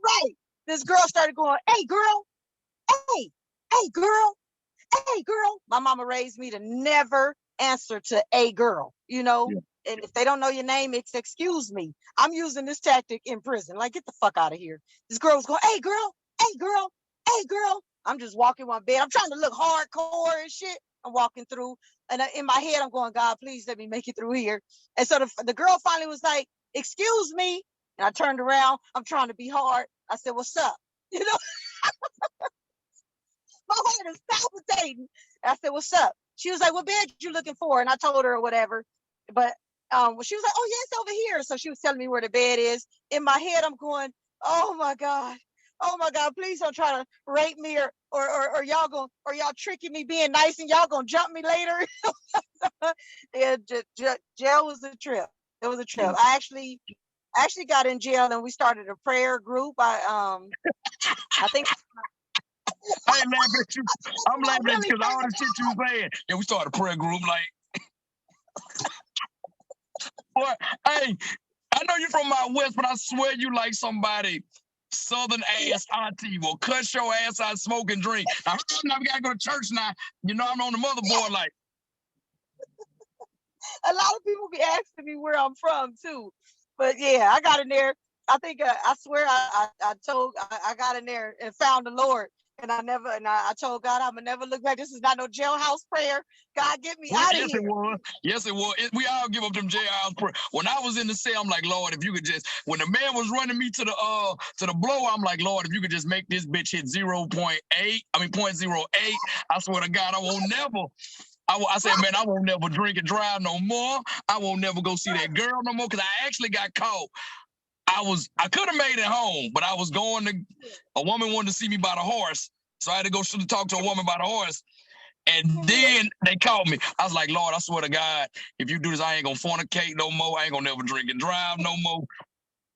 Right. This girl started going, hey, girl. Hey, hey, girl. Hey, girl. My mama raised me to never answer to a girl, Yeah. And if they don't know your name, it's excuse me. I'm using this tactic in prison. Like, get the fuck out of here. This girl was going, hey, girl. Hey, girl. Hey, girl. I'm just walking my bed. I'm trying to look hardcore and shit. I'm walking through. And in my head, I'm going, God, please let me make it through here. And so the girl finally was like, excuse me. And I turned around. I'm trying to be hard. I said, what's up? My heart is palpitating. I said, what's up? She was like, what bed you looking for? And I told her or whatever. But she was like, oh, yeah, it's over here. So she was telling me where the bed is. In my head, I'm going, oh my God. Oh my God, please don't try to rape me or y'all tricking me being nice and y'all gonna jump me later. Yeah, jail was a trip. It was a trip. I actually got in jail and we started a prayer group. I think I ain't laughing at you. I'm laughing at you really because all the shit you saying. Yeah, we started a prayer group like, boy, hey, I know you from out west, but I swear you like somebody southern ass auntie will cut your ass out, smoke and drink. Now we gotta go to church now. You know I'm on the motherboard like. a lot of people be asking me where I'm from too. But yeah, I got in there. I think I swear I got in there and found the Lord. And I told God I'm gonna never look back. This is not no jailhouse prayer. God, get me out of Yes, here. it was. Yes, it was. We all give up them jailhouse prayer. When I was in the cell, I'm like, Lord, if you could just. When the man was running me to the blower, I'm like, Lord, if you could just make this bitch hit 0.8. I mean 0.08. I swear to God, I won't never. I said, man, I won't never drink and drive no more. I won't never go see that girl no more because I actually got caught. I could have made it home, but I was going to. A woman wanted to see me by the horse, so I had to go talk to a woman by the horse. And then they called me. I was like, Lord, I swear to God, if you do this, I ain't gonna fornicate no more. I ain't gonna never drink and drive no more.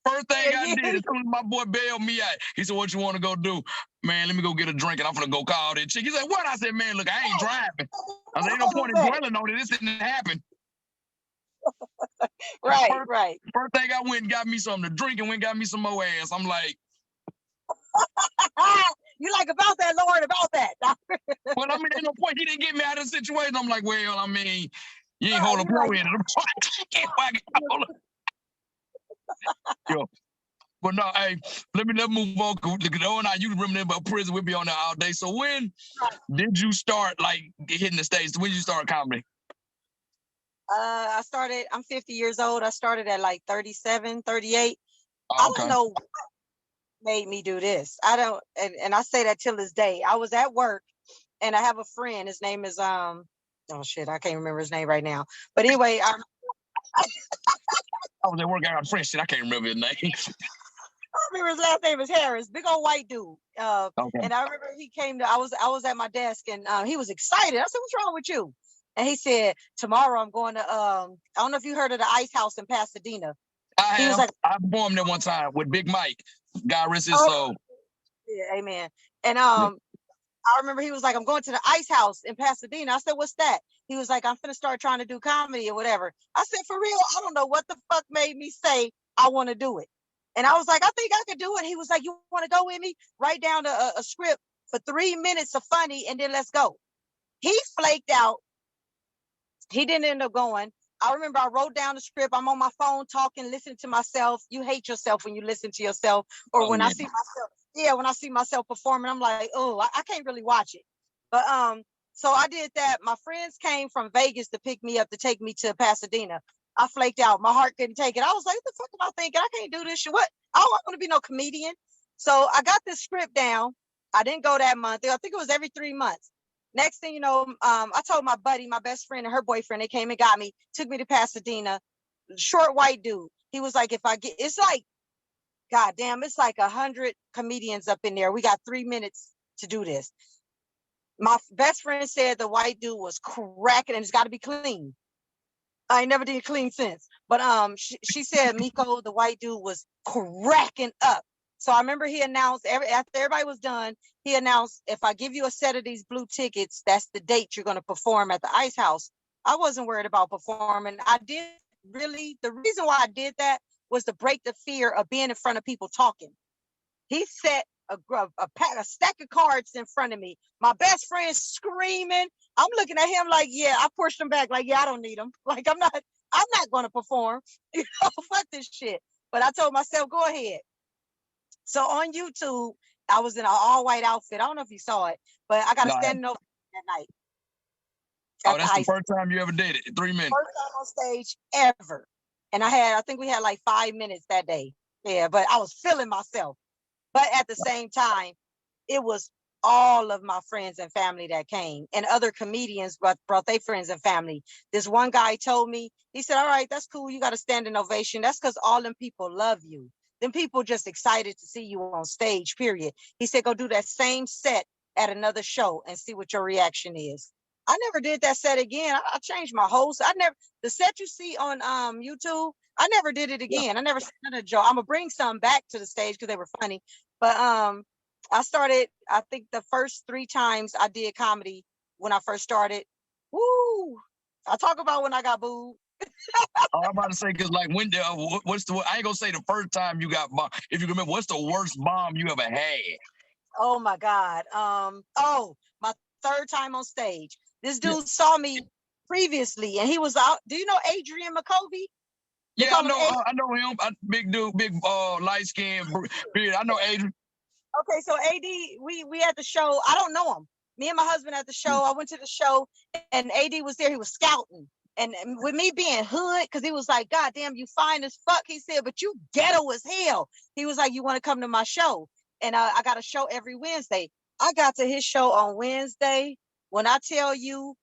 First thing I did, as soon as my boy bailed me out, he said, what you want to go do? Man, let me go get a drink and I'm gonna go call that chick. He said, what? I said, man, look, I ain't driving. I said, ain't no point in dwelling on it. This didn't happen. Right. First thing I went and got me something to drink and went and got me some more ass. I'm like, you like about that, Lord, about that. well, I mean, ain't no point. He didn't get me out of the situation. I'm like, well, I mean, you ain't hold a pro in it. Yo. But no, hey, let's move on. You remember about prison, we'll be on there all day. So when did you start like hitting the stage? When did you start comedy? I'm 50 years old. I started at like 37, 38. Oh, I don't know what made me do this. I don't, and I say that till this day. I was at work and I have a friend. His name is oh shit, I can't remember his name right now. But anyway, I was at work. I got French shit. I can't remember his name. I remember his last name is Harris, big old white dude. Okay. And I remember he came to. I was at my desk and he was excited. I said, "What's wrong with you?" And he said, "Tomorrow I'm going to. I don't know if you heard of the Ice House in Pasadena." He was like, I performed there one time with Big Mike. God rest his soul. Yeah, amen. And I remember he was like, I'm going to the Ice House in Pasadena. I said, what's that? He was like, I'm finna start trying to do comedy or whatever. I said, for real? I don't know what the fuck made me say I want to do it. And I was like, I think I could do it. He was like, you want to go with me? Write down a script for 3 minutes of funny and then let's go. He flaked out. He didn't end up going. I remember I wrote down the script. I'm on my phone talking, listening to myself. You hate yourself when you listen to yourself, or when I see myself. Yeah, when I see myself performing, I'm like, oh, I can't really watch it. But so I did that. My friends came from Vegas to pick me up to take me to Pasadena. I flaked out. My heart couldn't take it. I was like, what the fuck am I thinking? I can't do this shit. What? I don't want to be no comedian. So I got this script down. I didn't go that month. I think it was every 3 months. Next thing you know, I told my buddy, my best friend and her boyfriend, they came and got me, took me to Pasadena. Short white dude. He was like, if I get, it's like, God damn, it's like 100 comedians up in there. We got 3 minutes to do this. My best friend said the white dude was cracking and it's got to be clean. I ain't never did clean since. But she said Miko, the white dude, was cracking up. So I remember he announced after everybody was done, he announced, if I give you a set of these blue tickets, that's the date you're going to perform at the Ice House. I wasn't worried about performing. I did really, the reason why I did that was to break the fear of being in front of people talking. He set a stack of cards in front of me. My best friend screaming. I'm looking at him like, yeah, I pushed him back. Like, yeah, I don't need him. Like, I'm not going to perform. You know, fuck this shit. But I told myself, go ahead. So on YouTube, I was in an all white outfit. I don't know if you saw it, but I got a standing ovation that night. Oh, that's the first time you ever did it, 3 minutes. First time on stage ever. And I think we had like 5 minutes that day. Yeah, but I was feeling myself. But at the same time, it was all of my friends and family that came, and other comedians brought their friends and family. This one guy told me, he said, all right, that's cool. You got a standing ovation. That's because all them people love you. Them people just excited to see you on stage, period. He said, go do that same set at another show and see what your reaction is. I never did that set again. I changed my whole set. The set you see on YouTube, I never did it again. I never said another joke. I'm gonna bring some back to the stage because they were funny. But I started, I think the first 3 times I did comedy when I first started. Woo! I talk about when I got booed. Oh, I'm about to say, because like when what's the, I ain't gonna say the first time you got bombed. If you remember, what's the worst bomb you ever had? Oh my God. My 3rd time on stage. This dude saw me previously and he was out. Do you know Adrian McCovey? Yeah, I know him. Big dude, big light skin beard. I know Adrian. Okay, so AD, we at the show. I don't know him. Me and my husband at the show. I went to the show and AD was there. He was scouting. And with me being hood, because he was like, God damn, you fine as fuck. He said, but you ghetto as hell. He was like, you want to come to my show? And I got a show every Wednesday. I got to his show on Wednesday. When I tell you,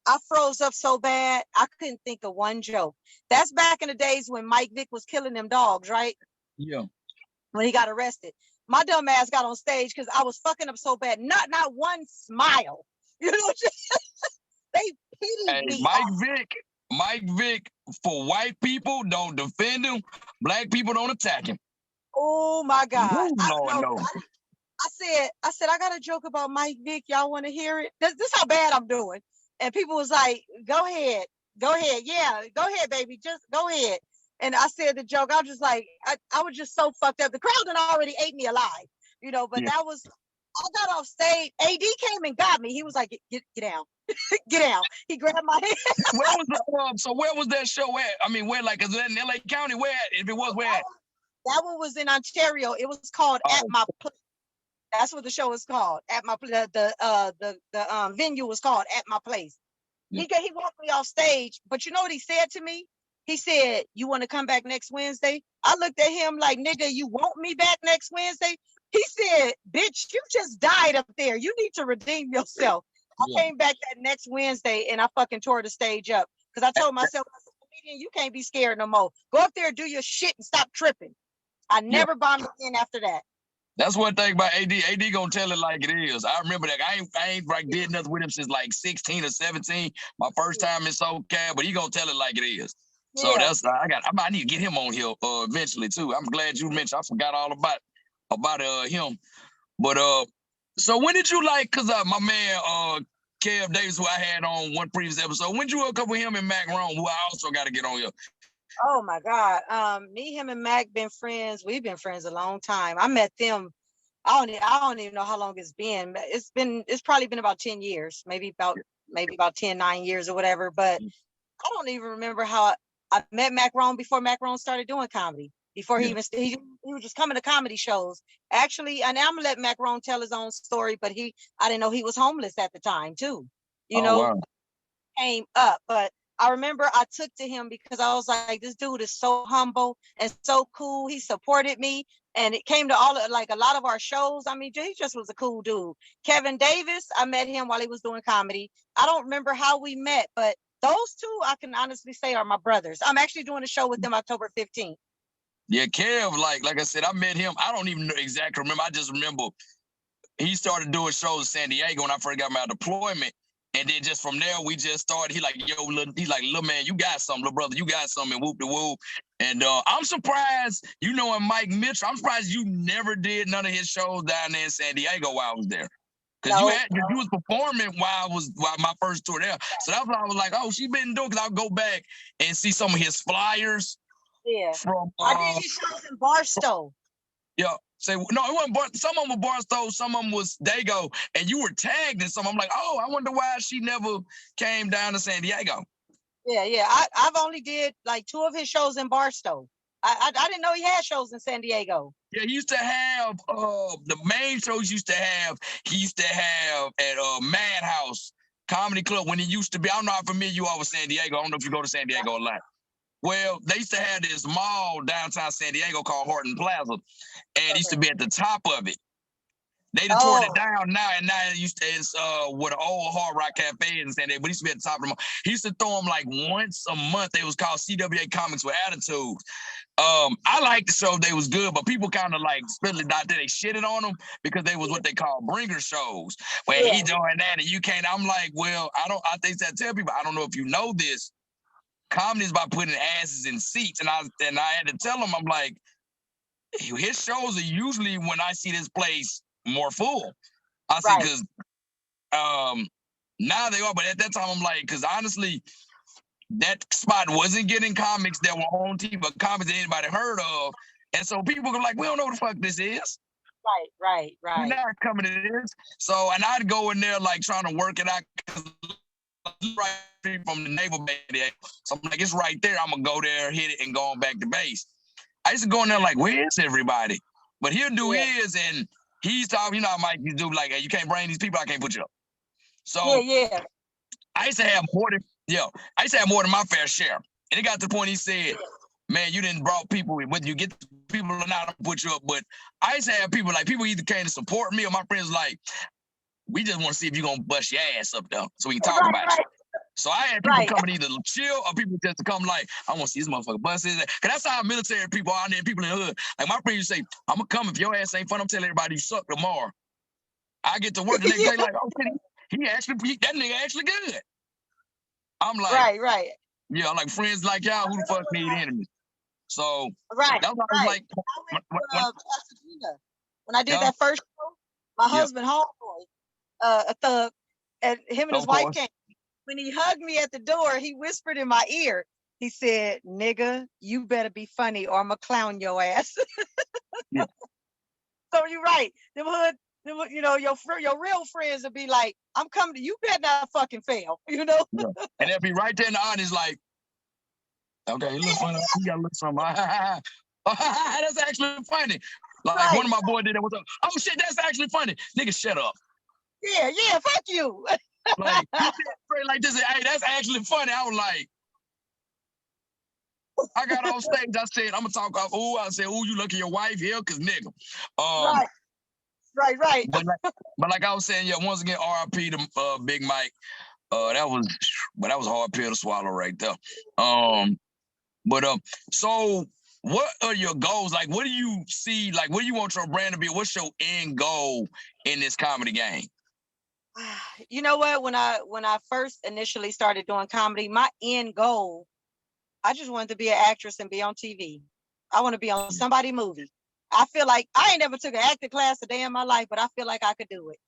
I froze up so bad, I couldn't think of one joke. That's back in the days when Mike Vick was killing them dogs, right? Yeah. When he got arrested. My dumb ass got on stage because I was fucking up so bad. Not one smile. You know, they pitied me. Mike Vick, for white people, don't defend him. Black people don't attack him. Oh my God. No. I said, I got a joke about Mike Vick. Y'all want to hear it? This how bad I'm doing. And people was like, go ahead. Yeah, go ahead, baby. Just go ahead. And I said the joke. I was just like, I was just so fucked up. The crowd had already ate me alive, you know, but that was, I got off stage. AD came and got me. He was like, get down. Get down. He grabbed my hand. Where was that show at? I mean, where, like, is it in LA County? Where at? If it was, where at? That one was in Ontario. It was called At My Place. That's what the show is called. At My the venue was called At My Place. He walked me off stage, but you know what he said to me? He said, you want to come back next Wednesday? I looked at him like, nigga, you want me back next Wednesday? He said, bitch, you just died up there. You need to redeem yourself. I came back that next Wednesday and I fucking tore the stage up because I told myself, as a comedian, you can't be scared no more. Go up there, do your shit and stop tripping. I never bombed again after that. That's one thing about AD. AD gonna tell it like it is. I remember that I ain't like did nothing with him since like 16 or 17. My first time in SoCal, but he gonna tell it like it is. So that's I need to get him on here eventually too. I'm glad you mentioned. I forgot all about him. But so when did you cause my man Kev Davis, who I had on one previous episode, when did you hook up with him and Mac Rome, who I also got to get on here? Oh my God. Me, him, and Mac been friends. We've been friends a long time. I met them. I don't even know how long it's been. It's probably been about 10 years, maybe about 9 years or whatever. But I don't even remember how I met Mac Rome before Mac Rome started doing comedy. Before he was just coming to comedy shows. Actually, and I'm gonna let Mac Rome tell his own story, but I didn't know he was homeless at the time too. Wow. Came up, but I remember I took to him because I was like, this dude is so humble and so cool. He supported me. And it came to all of, like a lot of our shows. I mean, he just was a cool dude. Kevin Davis, I met him while he was doing comedy. I don't remember how we met, but those two I can honestly say are my brothers. I'm actually doing a show with them October 15th. Yeah, Kev, like I said, I met him. I don't even know exactly remember. I just remember he started doing shows in San Diego when I first got my deployment. And then just from there, we just started. He like, yo, he's like, little man, you got something, little brother, you got something, and whoop de whoop. And I'm surprised, you know, and Mike Mitchell, I'm surprised you never did none of his shows down there in San Diego while I was there. Because you was performing while my first tour there. So that's why I was like, oh, she been doing, because I'll go back and see some of his flyers. Yeah. From I did his shows in Barstow. Yeah. Say no, it wasn't. Some of them were Barstow, some of them was Dago, and you were tagged in some. I'm like, oh, I wonder why she never came down to San Diego. Yeah. I've only did like 2 of his shows in Barstow. I didn't know he had shows in San Diego. Yeah, he used to have the main shows. He used to have at Madhouse Comedy Club when he used to be. I don't know how familiar you are with San Diego. I don't know if you go to San Diego a lot. Well, they used to have this mall downtown San Diego called Horton Plaza, and it used to be at the top of it. They done torn it down now, and now it's with an old Hard Rock Cafe in San Diego, but it used to be at the top of the mall. He used to throw them like once a month. It was called CWA Comics with Attitude. I liked the show. They was good, but people kind of like spilling out there. They shitted on them because they was what they call bringer shows, where he doing that and you can't. I'm like, well, I think that tell people, I don't know if you know this. Comedy is about putting asses in seats, and I had to tell him, I'm like, his shows are usually when I see this place more full. I said, because now they are, but at that time I'm like, because honestly, that spot wasn't getting comics that were on TV, but comics that anybody heard of, and so people were like, we don't know what the fuck this is. Right. We're not coming to this. So, and I'd go in there like trying to work it out, because right from the naval base. So I'm like, it's right there. I'm gonna go there, hit it, and go on back to base. I used to go in there like, where is everybody? But he'll do his, and he's talking, you know how Mike you do, like, hey, you can't bring these people, I can't put you up. So I used to have more than my fair share. And it got to the point he said, man, you didn't brought people, whether you get people or not, I'll put you up. But I used to have people either came to support me, or my friends like, we just want to see if you're going to bust your ass up, though, so we can talk about it. So I had people coming either chill or people just to come like, I want to see this motherfucker bust his ass. Because that's how military people are, and people in the hood. Like my friend used to say, I'm going to come if your ass ain't fun. I'm telling everybody you suck tomorrow. I get to work the next day like, oh, that nigga actually good. I'm like, yeah, like friends like y'all, who the fuck need enemies? So that's why I was like, when I did that first show, my husband, homeboy, a thug, and him and his wife came. When he hugged me at the door, he whispered in my ear. He said, nigga, you better be funny or I'm going to clown your ass. So you're right. Them hood, you know, your real friends will be like, I'm coming to you, better not fucking fail, you know? And they'll be right there in the audience like, okay, look funny. You got to look something. That's actually funny. Like one of my boys did that. Oh shit, that's actually funny. Nigga, shut up. Yeah, fuck you. Like, you said like this, hey, that's actually funny. I was like, I got off stage, I said, I'm gonna talk off, I said, you look at your wife here, cause nigga. Right. But like I was saying, once again, RIP to Big Mike. That was hard pill to swallow right there. So what are your goals? Like, what do you see? Like, what do you want your brand to be? What's your end goal in this comedy game? You know what? When I first initially started doing comedy, my end goal, I just wanted to be an actress and be on TV. I want to be on somebody's movie. I feel like I ain't never took an acting class a day in my life, but I feel like I could do it.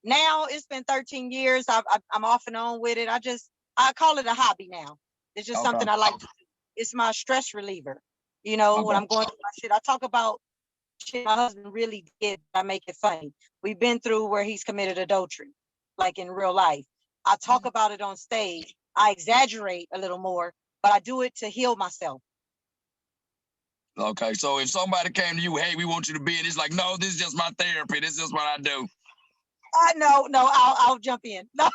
Now it's been 13 years. I'm off and on with it. I call it a hobby now. It's just something I like to do. It's my stress reliever. You know, when I'm going through my shit, I talk about shit my husband really did. I make it funny. We've been through where he's committed adultery, like in real life. I talk about it on stage. I exaggerate a little more, but I do it to heal myself. Okay, so if somebody came to you, hey, we want you to be in, it's like, no, this is just my therapy. This is what I do. No, I'll jump in. No.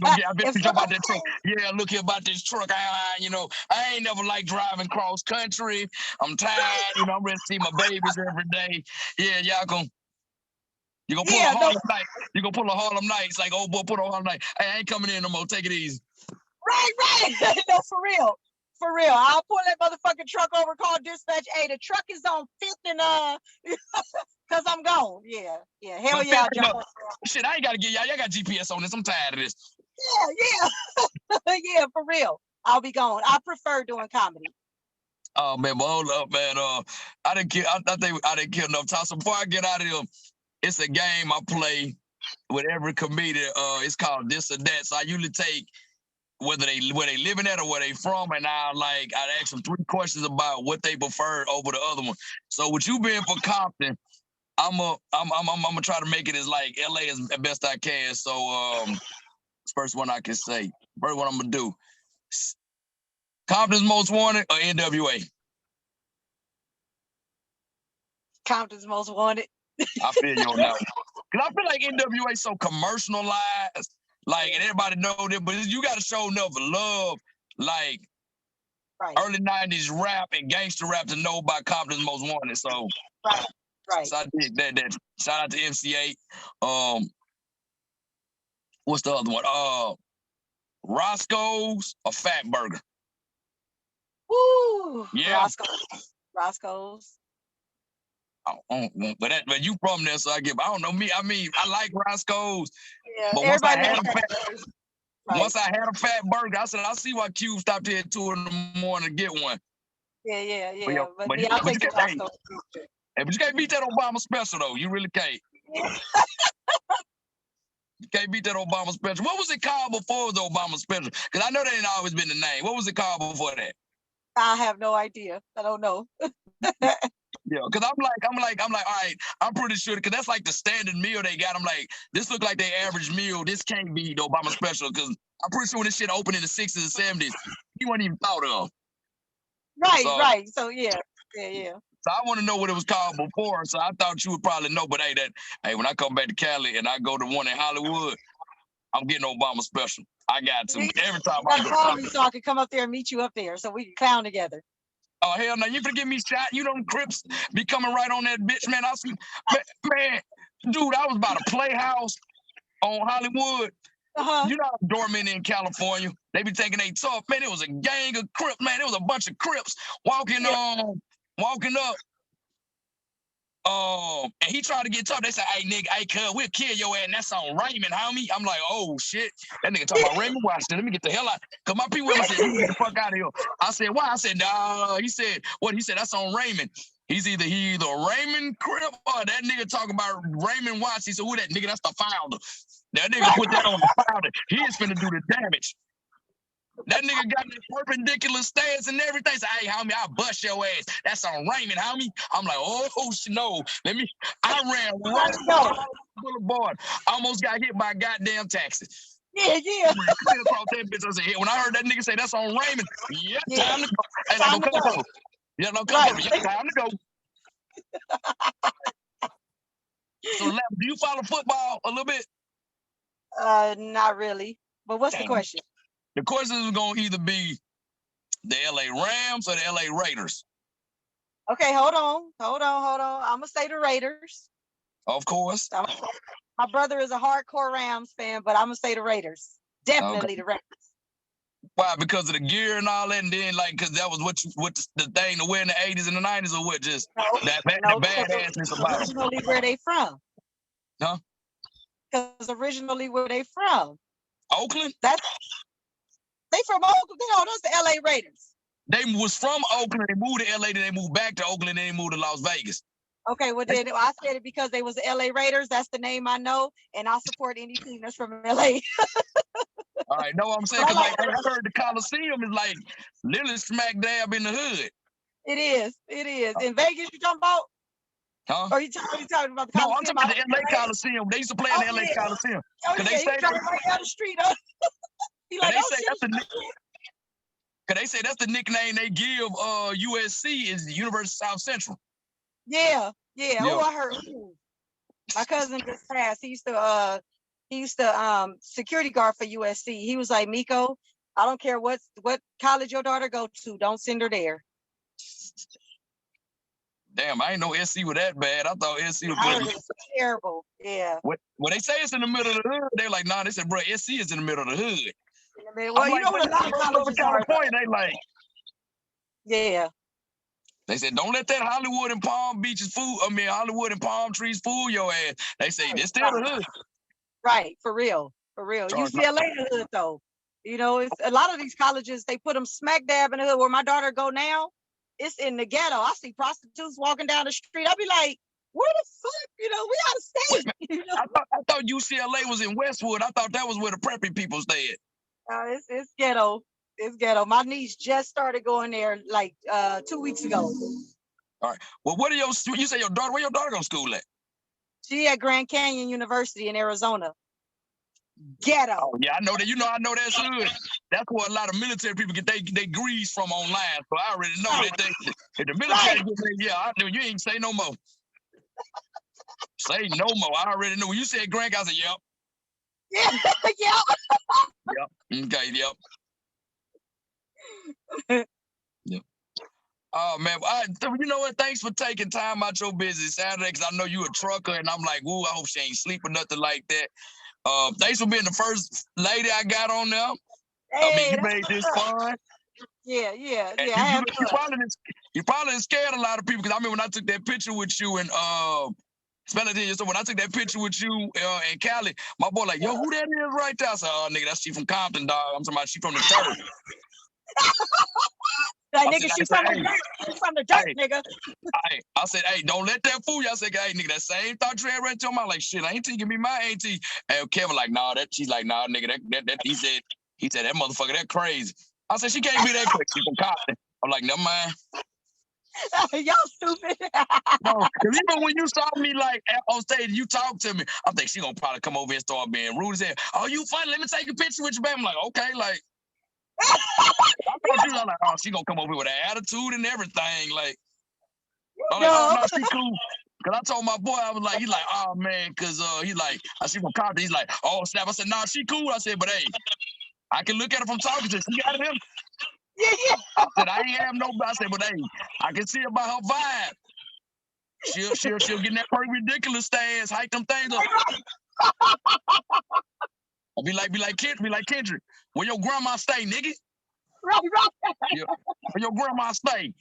I bet If you jump out that truck. somebody- Yeah, look here about this truck. I ain't never liked driving cross country. I'm tired. I'm ready to see my babies every day. Yeah, you gonna pull a yeah, no, Harlem night. You gonna pull a Harlem night. It's like, oh boy, put a Harlem night. Hey, I ain't coming in no more. Take it easy. right. No, for real. For real. I'll pull that motherfucking truck over, call dispatch. Hey, the truck is on 5th and because I'm gone. Yeah. Hell But yeah, I'll jump on. shit, I ain't gotta get y'all got GPS on this. I'm tired of this. Yeah. Yeah, for real. I'll be gone. I prefer doing comedy. Oh man, but hold up, man. I didn't kill. I think I didn't kill enough time. So before I get out of here, it's a game I play with every comedian. It's called This or That. So I usually take where they living at or where they from, and I'd ask them 3 questions about what they prefer over the other one. So with you being from Compton, I'm gonna try to make it as like LA as best I can. So first one I can say. First one I'm gonna do. Compton's Most Wanted or NWA? Compton's Most Wanted. I feel you on that one. Cause I feel like NWA so commercialized, and everybody know them, but you gotta show enough love, like right. early 90s rap and gangster rap to know about Compton's Most Wanted. So right. So I did that. Shout out to MC8. What's the other one? Roscoe's or Fat Burger? Woo! Yeah. Roscoe's. But you from there, so I don't know me. I mean, I like Roscoe's. Yeah, but everybody once I had a Fat Burger, I said, I see why Q stopped here at 2 in to get one. Yeah. But I'll take the Roscoe's. But you can't beat that Obama special, though. You really can't. You can't beat that Obama special. What was it called before the Obama special? Because I know that ain't always been the name. What was it called before that? I have no idea. I don't know. Yeah, because I'm like, all right, I'm pretty sure, because that's like the standard meal they got. I'm like, this look like their average meal. This can't be the Obama special, because I'm pretty sure when this shit opened in the 60s and 70s, he wasn't even thought of. Right. So, yeah. So I want to know what it was called before, so I thought you would probably know, but hey, when I come back to Cali and I go to one in Hollywood, I'm getting Obama special. I got to. Every time I go. Call me so I can come up there and meet you up there so we can clown together. Oh, hell no, you finna get me shot. You know them Crips be coming right on that bitch, man. Man, dude, I was by the Playhouse on Hollywood. You know how dormant in California. They be taking they tough. Man, it was a gang of Crips, man. It was a bunch of Crips walking up. And he tried to get tough. They said, hey, nigga, hey, cuz, we'll kill your ass. And that's on Raymond, homie. I'm like, oh, shit. That nigga talking about Raymond Washington. Let me get the hell out. Because my people said, you get the fuck out of here. I said, why? I said, nah. He said, what? He said, that's on Raymond. He either Raymond Crip or that nigga talking about Raymond Watts. He said, who that nigga? That's the founder. That nigga put that on the founder. He is finna do the damage. That nigga got that perpendicular stance and everything. Say, hey, homie, I'll bust your ass. That's on Raymond, homie. I'm like, oh, no. I ran right across the boulevard. Almost got hit by a goddamn taxi. Yeah. Across that bitch, I said, when I heard that nigga say that's on Raymond, time to go. And I go, come over. Yeah, no, come over. Yeah, time to go. So, do you follow football a little bit? Not really. But what's the question? The question is going to either be the LA Rams or the LA Raiders. Okay, hold on. I'm going to say the Raiders. Of course. My brother is a hardcore Rams fan, but I'm going to say the Raiders. Definitely the Raiders. Why? Because of the gear and all that, and then because that was what the thing to wear in the 80s and the 90s, or what? Just the badassness about them. Originally where they from? Huh? Because originally where they from? Oakland? They from Oakland. No, those the LA Raiders. They was from Oakland. They moved to LA. Then they moved back to Oakland. Then they moved to Las Vegas. Okay, well then I said it because they was the LA Raiders. That's the name I know, and I support any team that's from LA. All right, know what I'm saying? Because I heard the Coliseum is like literally smack dab in the hood. It is. In Vegas, you talking about? Huh? Or you talking about the Coliseum? No, I'm talking about the LA Coliseum. They used to play in the LA Coliseum. Because they say right down the street. Like, they say that's the nickname they give USC is the University of South Central. Yeah. Oh, I heard. My cousin just passed. He used to security guard for USC. He was like, Miko, I don't care what college your daughter go to, don't send her there. Damn, I ain't know SC was that bad. I thought SC was I heard good. it was terrible. Yeah. When they say it's in the middle of the hood, they're like, nah, they said, bro, SC is in the middle of the hood. Well, I'm you like, know what a lot of colleges are. California, they like, Yeah. they said, don't let that Hollywood and Palm Beaches Hollywood and palm trees fool your ass. They say, this still the hood. Right, for real. For real. UCLA the hood though. You know, it's a lot of these colleges, they put them smack dab in the hood. Where my daughter go now, it's in the ghetto. I see prostitutes walking down the street. I'll be like, where the fuck? You know, we out of state. You know? I thought UCLA was in Westwood. I thought that was where the preppy people stayed. It's ghetto. It's ghetto. My niece just started going there like 2 weeks ago. All right. Well, you say your daughter, where your daughter go to school at? She at Grand Canyon University in Arizona. Ghetto. Oh, yeah, I know that. I know that's hood. That's where a lot of military people get they grease from online. So I already know that if the military get there, yeah, I knew you ain't say no more. Say no more. I already know. When you said Grand, I said, yep. Yeah, Yep. Okay, yep. Yep. Oh man, you know what? Thanks for taking time out your busy Saturday, because I know you a trucker, and I'm like, woo, I hope she ain't sleep or nothing like that. Thanks for being the first lady I got on there. Hey, I mean, you made this fun. Yeah. You probably scared a lot of people, because I mean, when I took that picture with you and so when I took that picture with you and Cali, my boy like, yo, who that is right there? I said, oh, nigga, that's she from Compton, dog. I'm talking about she from the dirt. That nigga, she from the dirt, nigga. I said, hey, don't let that fool you. I said, hey, nigga, that same thought you had right to my like, shit, Auntie, give me my Auntie. And Kevin like, nah, she's like, nah, nigga, that he said that motherfucker, that crazy. I said, she can't be that crazy. She from Compton. I'm like, never mind. Y'all stupid. No, because even when you saw me like on stage, you talked to me, I think she gonna probably come over and start being rude as hell. Oh, you funny? Let me take a picture with you, baby. I'm like, okay, like. I thought you was like, oh, she gonna come over with an attitude and everything, like. I'm like, oh no, she cool. Cause I told my boy, I was like, he's like, oh man, cause he's like, I see from Compton, he's like, oh snap. I said, nah, she cool. I said, but hey, I can look at her from talking to her. She got him. Yeah. I said, I ain't have no, I said, but hey, I can see about her vibe. She'll get in that pretty ridiculous stance, hike them things up. I'll be like Kendrick, where your grandma stay, nigga? Right. Yeah. Where your grandma stay?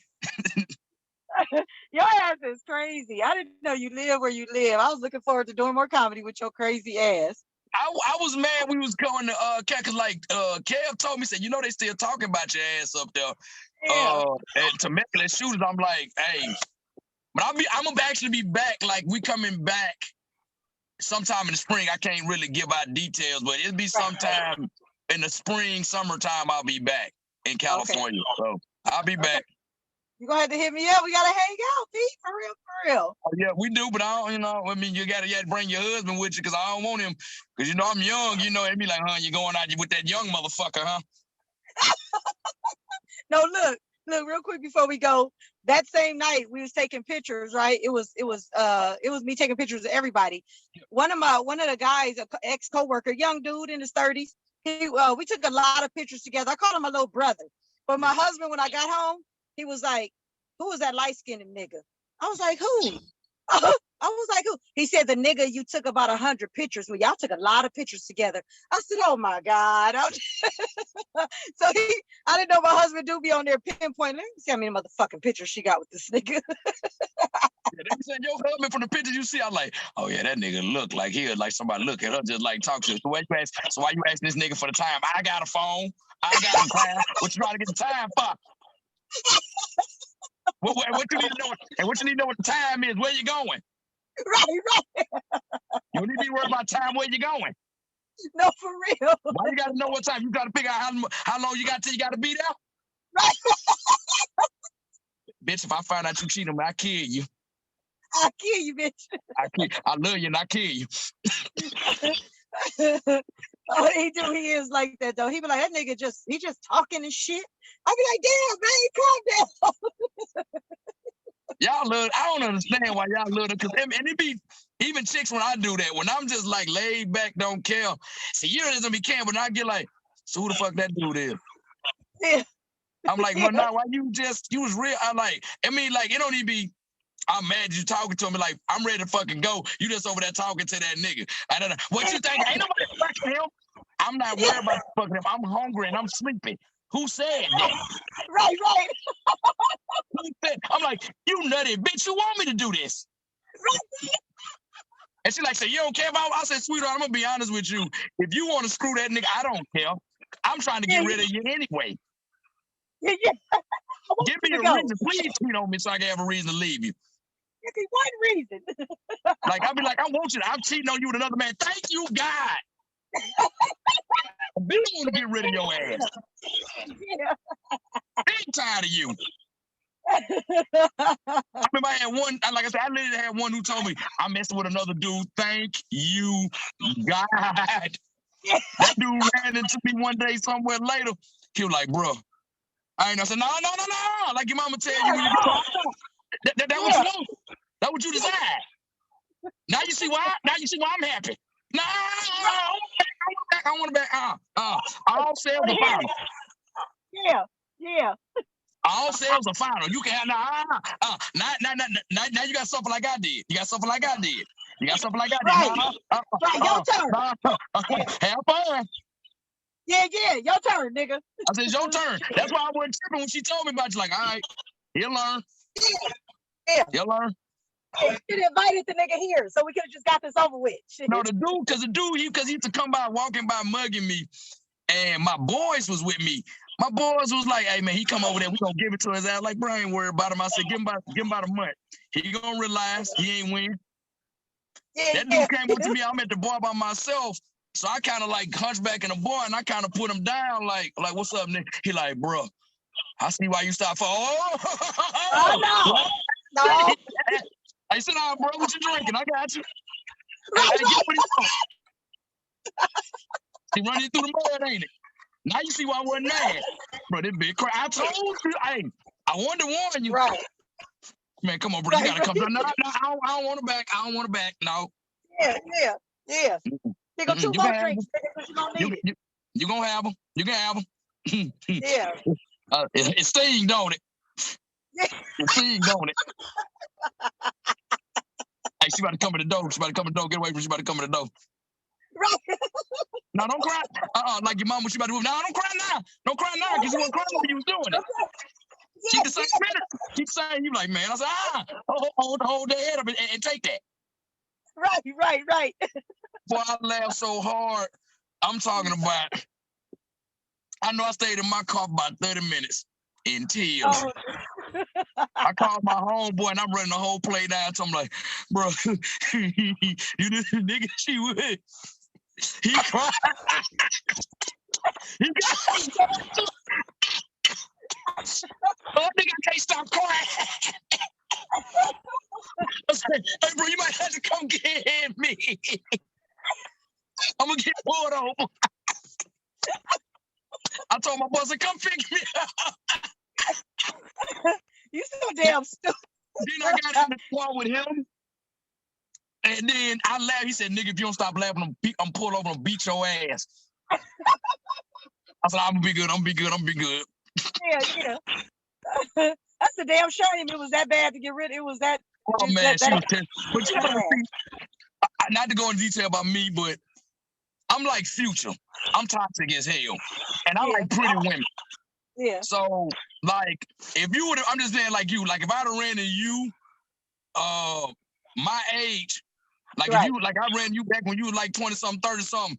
Your ass is crazy. I didn't know you live where you live. I was looking forward to doing more comedy with your crazy ass. I was mad we was going to cause like Kev told me, said, you know they still talking about your ass up there. Yeah. At Temecula shooters. I'm like, hey, but I'm gonna actually be back. Like we coming back sometime in the spring. I can't really give out details, but it'll be sometime in the spring, summertime. I'll be back in California. Okay. So I'll be back. You gonna have to hit me up. We gotta hang out, Pete. For real. Oh, yeah, we do, but I don't, I mean, you gotta bring your husband with you, because I don't want him, because I'm young, it'd be like, huh, you going out with that young motherfucker, huh? No, look, real quick before we go. That same night we was taking pictures, right? It was me taking pictures of everybody. One of the guys, an ex coworker, young dude in his 30s. We took a lot of pictures together. I called him my little brother. But my husband, when I got home, he was like, who was that light-skinned nigga? I was like, who? I was like, who? He said, the nigga you took about 100 pictures with. Y'all took a lot of pictures together. I said, oh my God. So I didn't know my husband do be on there pinpointing. Let me see how many motherfucking pictures she got with this nigga. Yeah, they said your husband from the pictures you see. I'm like, oh yeah, that nigga look like he like somebody look at her, just like talk to her. So why you asking this nigga for the time? I got a phone. I got a time. What you trying to get the time for? What you need to know? And what you need to know what the time is? Where you going? Right. You don't need to be worried about time. Where you going? No, for real. Why you gotta know what time? You gotta figure out how long you got till you gotta be there. Right. Bitch, if I find out you cheat on me, I kill you. I kill you, bitch. I love you and I kill you. Oh, he is like that though. He be like, that nigga he just talking and shit. I be like, damn, man, calm down. Y'all love, I don't understand why y'all love it. And it be, even chicks when I do that, when I'm just like laid back, don't care. See, you know, gonna be caring, but I get like, so who the fuck that dude is? Yeah. I'm like, well, nah, why you was real? I like, I mean, like, it don't even be, I'm mad you talking to me, like, I'm ready to fucking go. You just over there talking to that nigga. I don't know. What you think? Ain't nobody fucking him. I'm not worried about fucking him. I'm hungry and I'm sleepy. Who said that? Right. Who said? I'm like, you nutty bitch, you want me to do this? And she like, say, you don't care about? I said, sweetheart, I'm gonna be honest with you. If you want to screw that nigga, I don't care. I'm trying to get rid of you anyway. Yeah. Give me a reason. Please cheat on me so I can have a reason to leave you. Give me one reason. Like, I'll be like, I want you to, I'm cheating on you with another man. Thank you, God. I really want to get rid of your ass. Yeah. Big tired of you. I remember I had one, like I said, I literally had one who told me, I'm messing with another dude. Thank you, God. That dude ran into me one day somewhere later. He was like, bro, I said, no. Like your mama tell you when you get talk. That what you want. That what you decide. Now you see why? Now you see why I'm happy. No, I want to back. All sales are final. Yeah. All sales are final. You can have now you got something like I did. You got something like I did. Right, your turn. Have fun. Yeah, your turn, nigga. I said, it's your turn. That's why I wasn't tripping when she told me about you. Like, all right, he'll learn. Yeah. He'll learn. You should have invited the nigga here so we could have just got this over with. Shit. No, the dude, he used to come by, walking by, mugging me, and my boys was with me. My boys was like, hey, man, he come over there. We gonna give it to his ass. Like, bro, I ain't worried about him. I said, give him about a month. He gonna realize he ain't win. That dude came up to me. I'm at the bar by myself. So I kind of like hunched back in the bar and I kind of put him down like, what's up, nigga? He like, bro, I see why you stopped for. Oh, no. I said, nah, bro, what you drinking? I got you. Hey, get what he want. He running through the mud, ain't it? Now you see why I wasn't mad. Bro, this big crap. I told you, hey, I wanted to warn you. Right. Man, come on, bro. You gotta come down. No, I don't want to back. No. Yeah. They go 2 more drinks. You gonna have them. You can have them. Yeah. It stings, don't it? It stings, don't it? Hey, she about to come in the door. Get away from she about to come in the door. Right. No, don't cry. Like your mom when she about to move. No, don't cry now. Don't cry now because you weren't crying when you was doing it. Keep the same minute. Keep saying you like, man. I said, hold their head up and take that. Right. Boy, I laughed so hard. I'm talking about, I know I stayed in my car for about 30 minutes in tears. Oh. I called my homeboy and I'm running the whole play down. So I'm like, bro, you this nigga, she would. He cried. He got oh, nigga, I can't stop crying. I said, hey, bro, you might have to come get me. I'm gonna get pulled over. I told my boss to come figure me out. You so damn stupid. Then I got in the car with him. And then I laughed. He said, nigga, if you don't stop laughing, I'm pull over and beat your ass. I said, I'm gonna be good. Yeah. That's a damn shame. It was that bad to get rid of. It was that. Oh, man, she was terrible. But you know, not to go into detail about me, but I'm like Future. I'm toxic as hell. And I like pretty women. Yeah. So, like, if you would have, I'm just saying, like you, like, if I'd have ran into you, my age, like, if you, like, I ran you back when you were like 20-something, 30-something,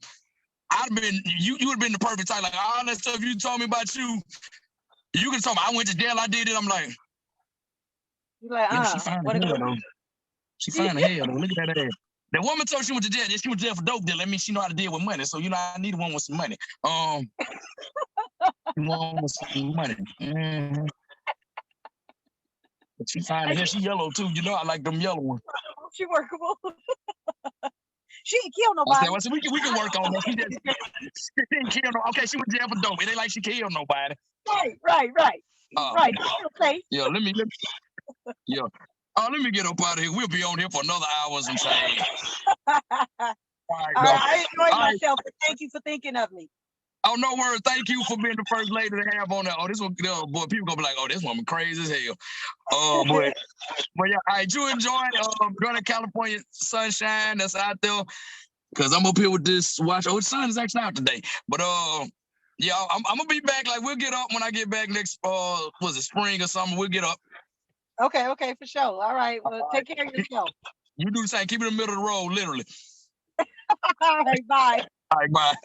I'd have been, you would have been the perfect type. Like, all that stuff you told me about you can tell me, I went to jail, I did it. I'm like, you're like, yeah, she fine as hell, though. She fine as hell, though. Look at that ass. The woman told she went to jail. She went to jail for dope deal. That means she know how to deal with money. So, you know, I need one with some money. One with some money. Mm-hmm. But she fine as hell. She yellow, too. You know, I like them yellow ones. She workable. She ain't kill nobody. I said, we can work on that. She didn't kill no. Okay, she went to jail for dope. It ain't like she killed nobody. Right. Right. Okay. Yeah, let me Yeah. Oh, let me get up out of here. We'll be on here for another hour and some change. All All right, right, though. I enjoyed All right. myself. But thank you for thinking of me. Oh, no worries. Thank you for being the first lady to have on that. Oh, this one, boy, people gonna be like, oh, this woman crazy as hell. But yeah, all right, you enjoy Northern California sunshine that's out there. Cause I'm up here with this watch. Oh, the sun is actually out today. But yeah, I'm gonna be back. Like we'll get up when I get back next was it spring or something? We'll get up. Okay, for sure. All right. Well, take care of yourself. You do the same. Keep it in the middle of the road, literally. All right, bye. All right, bye.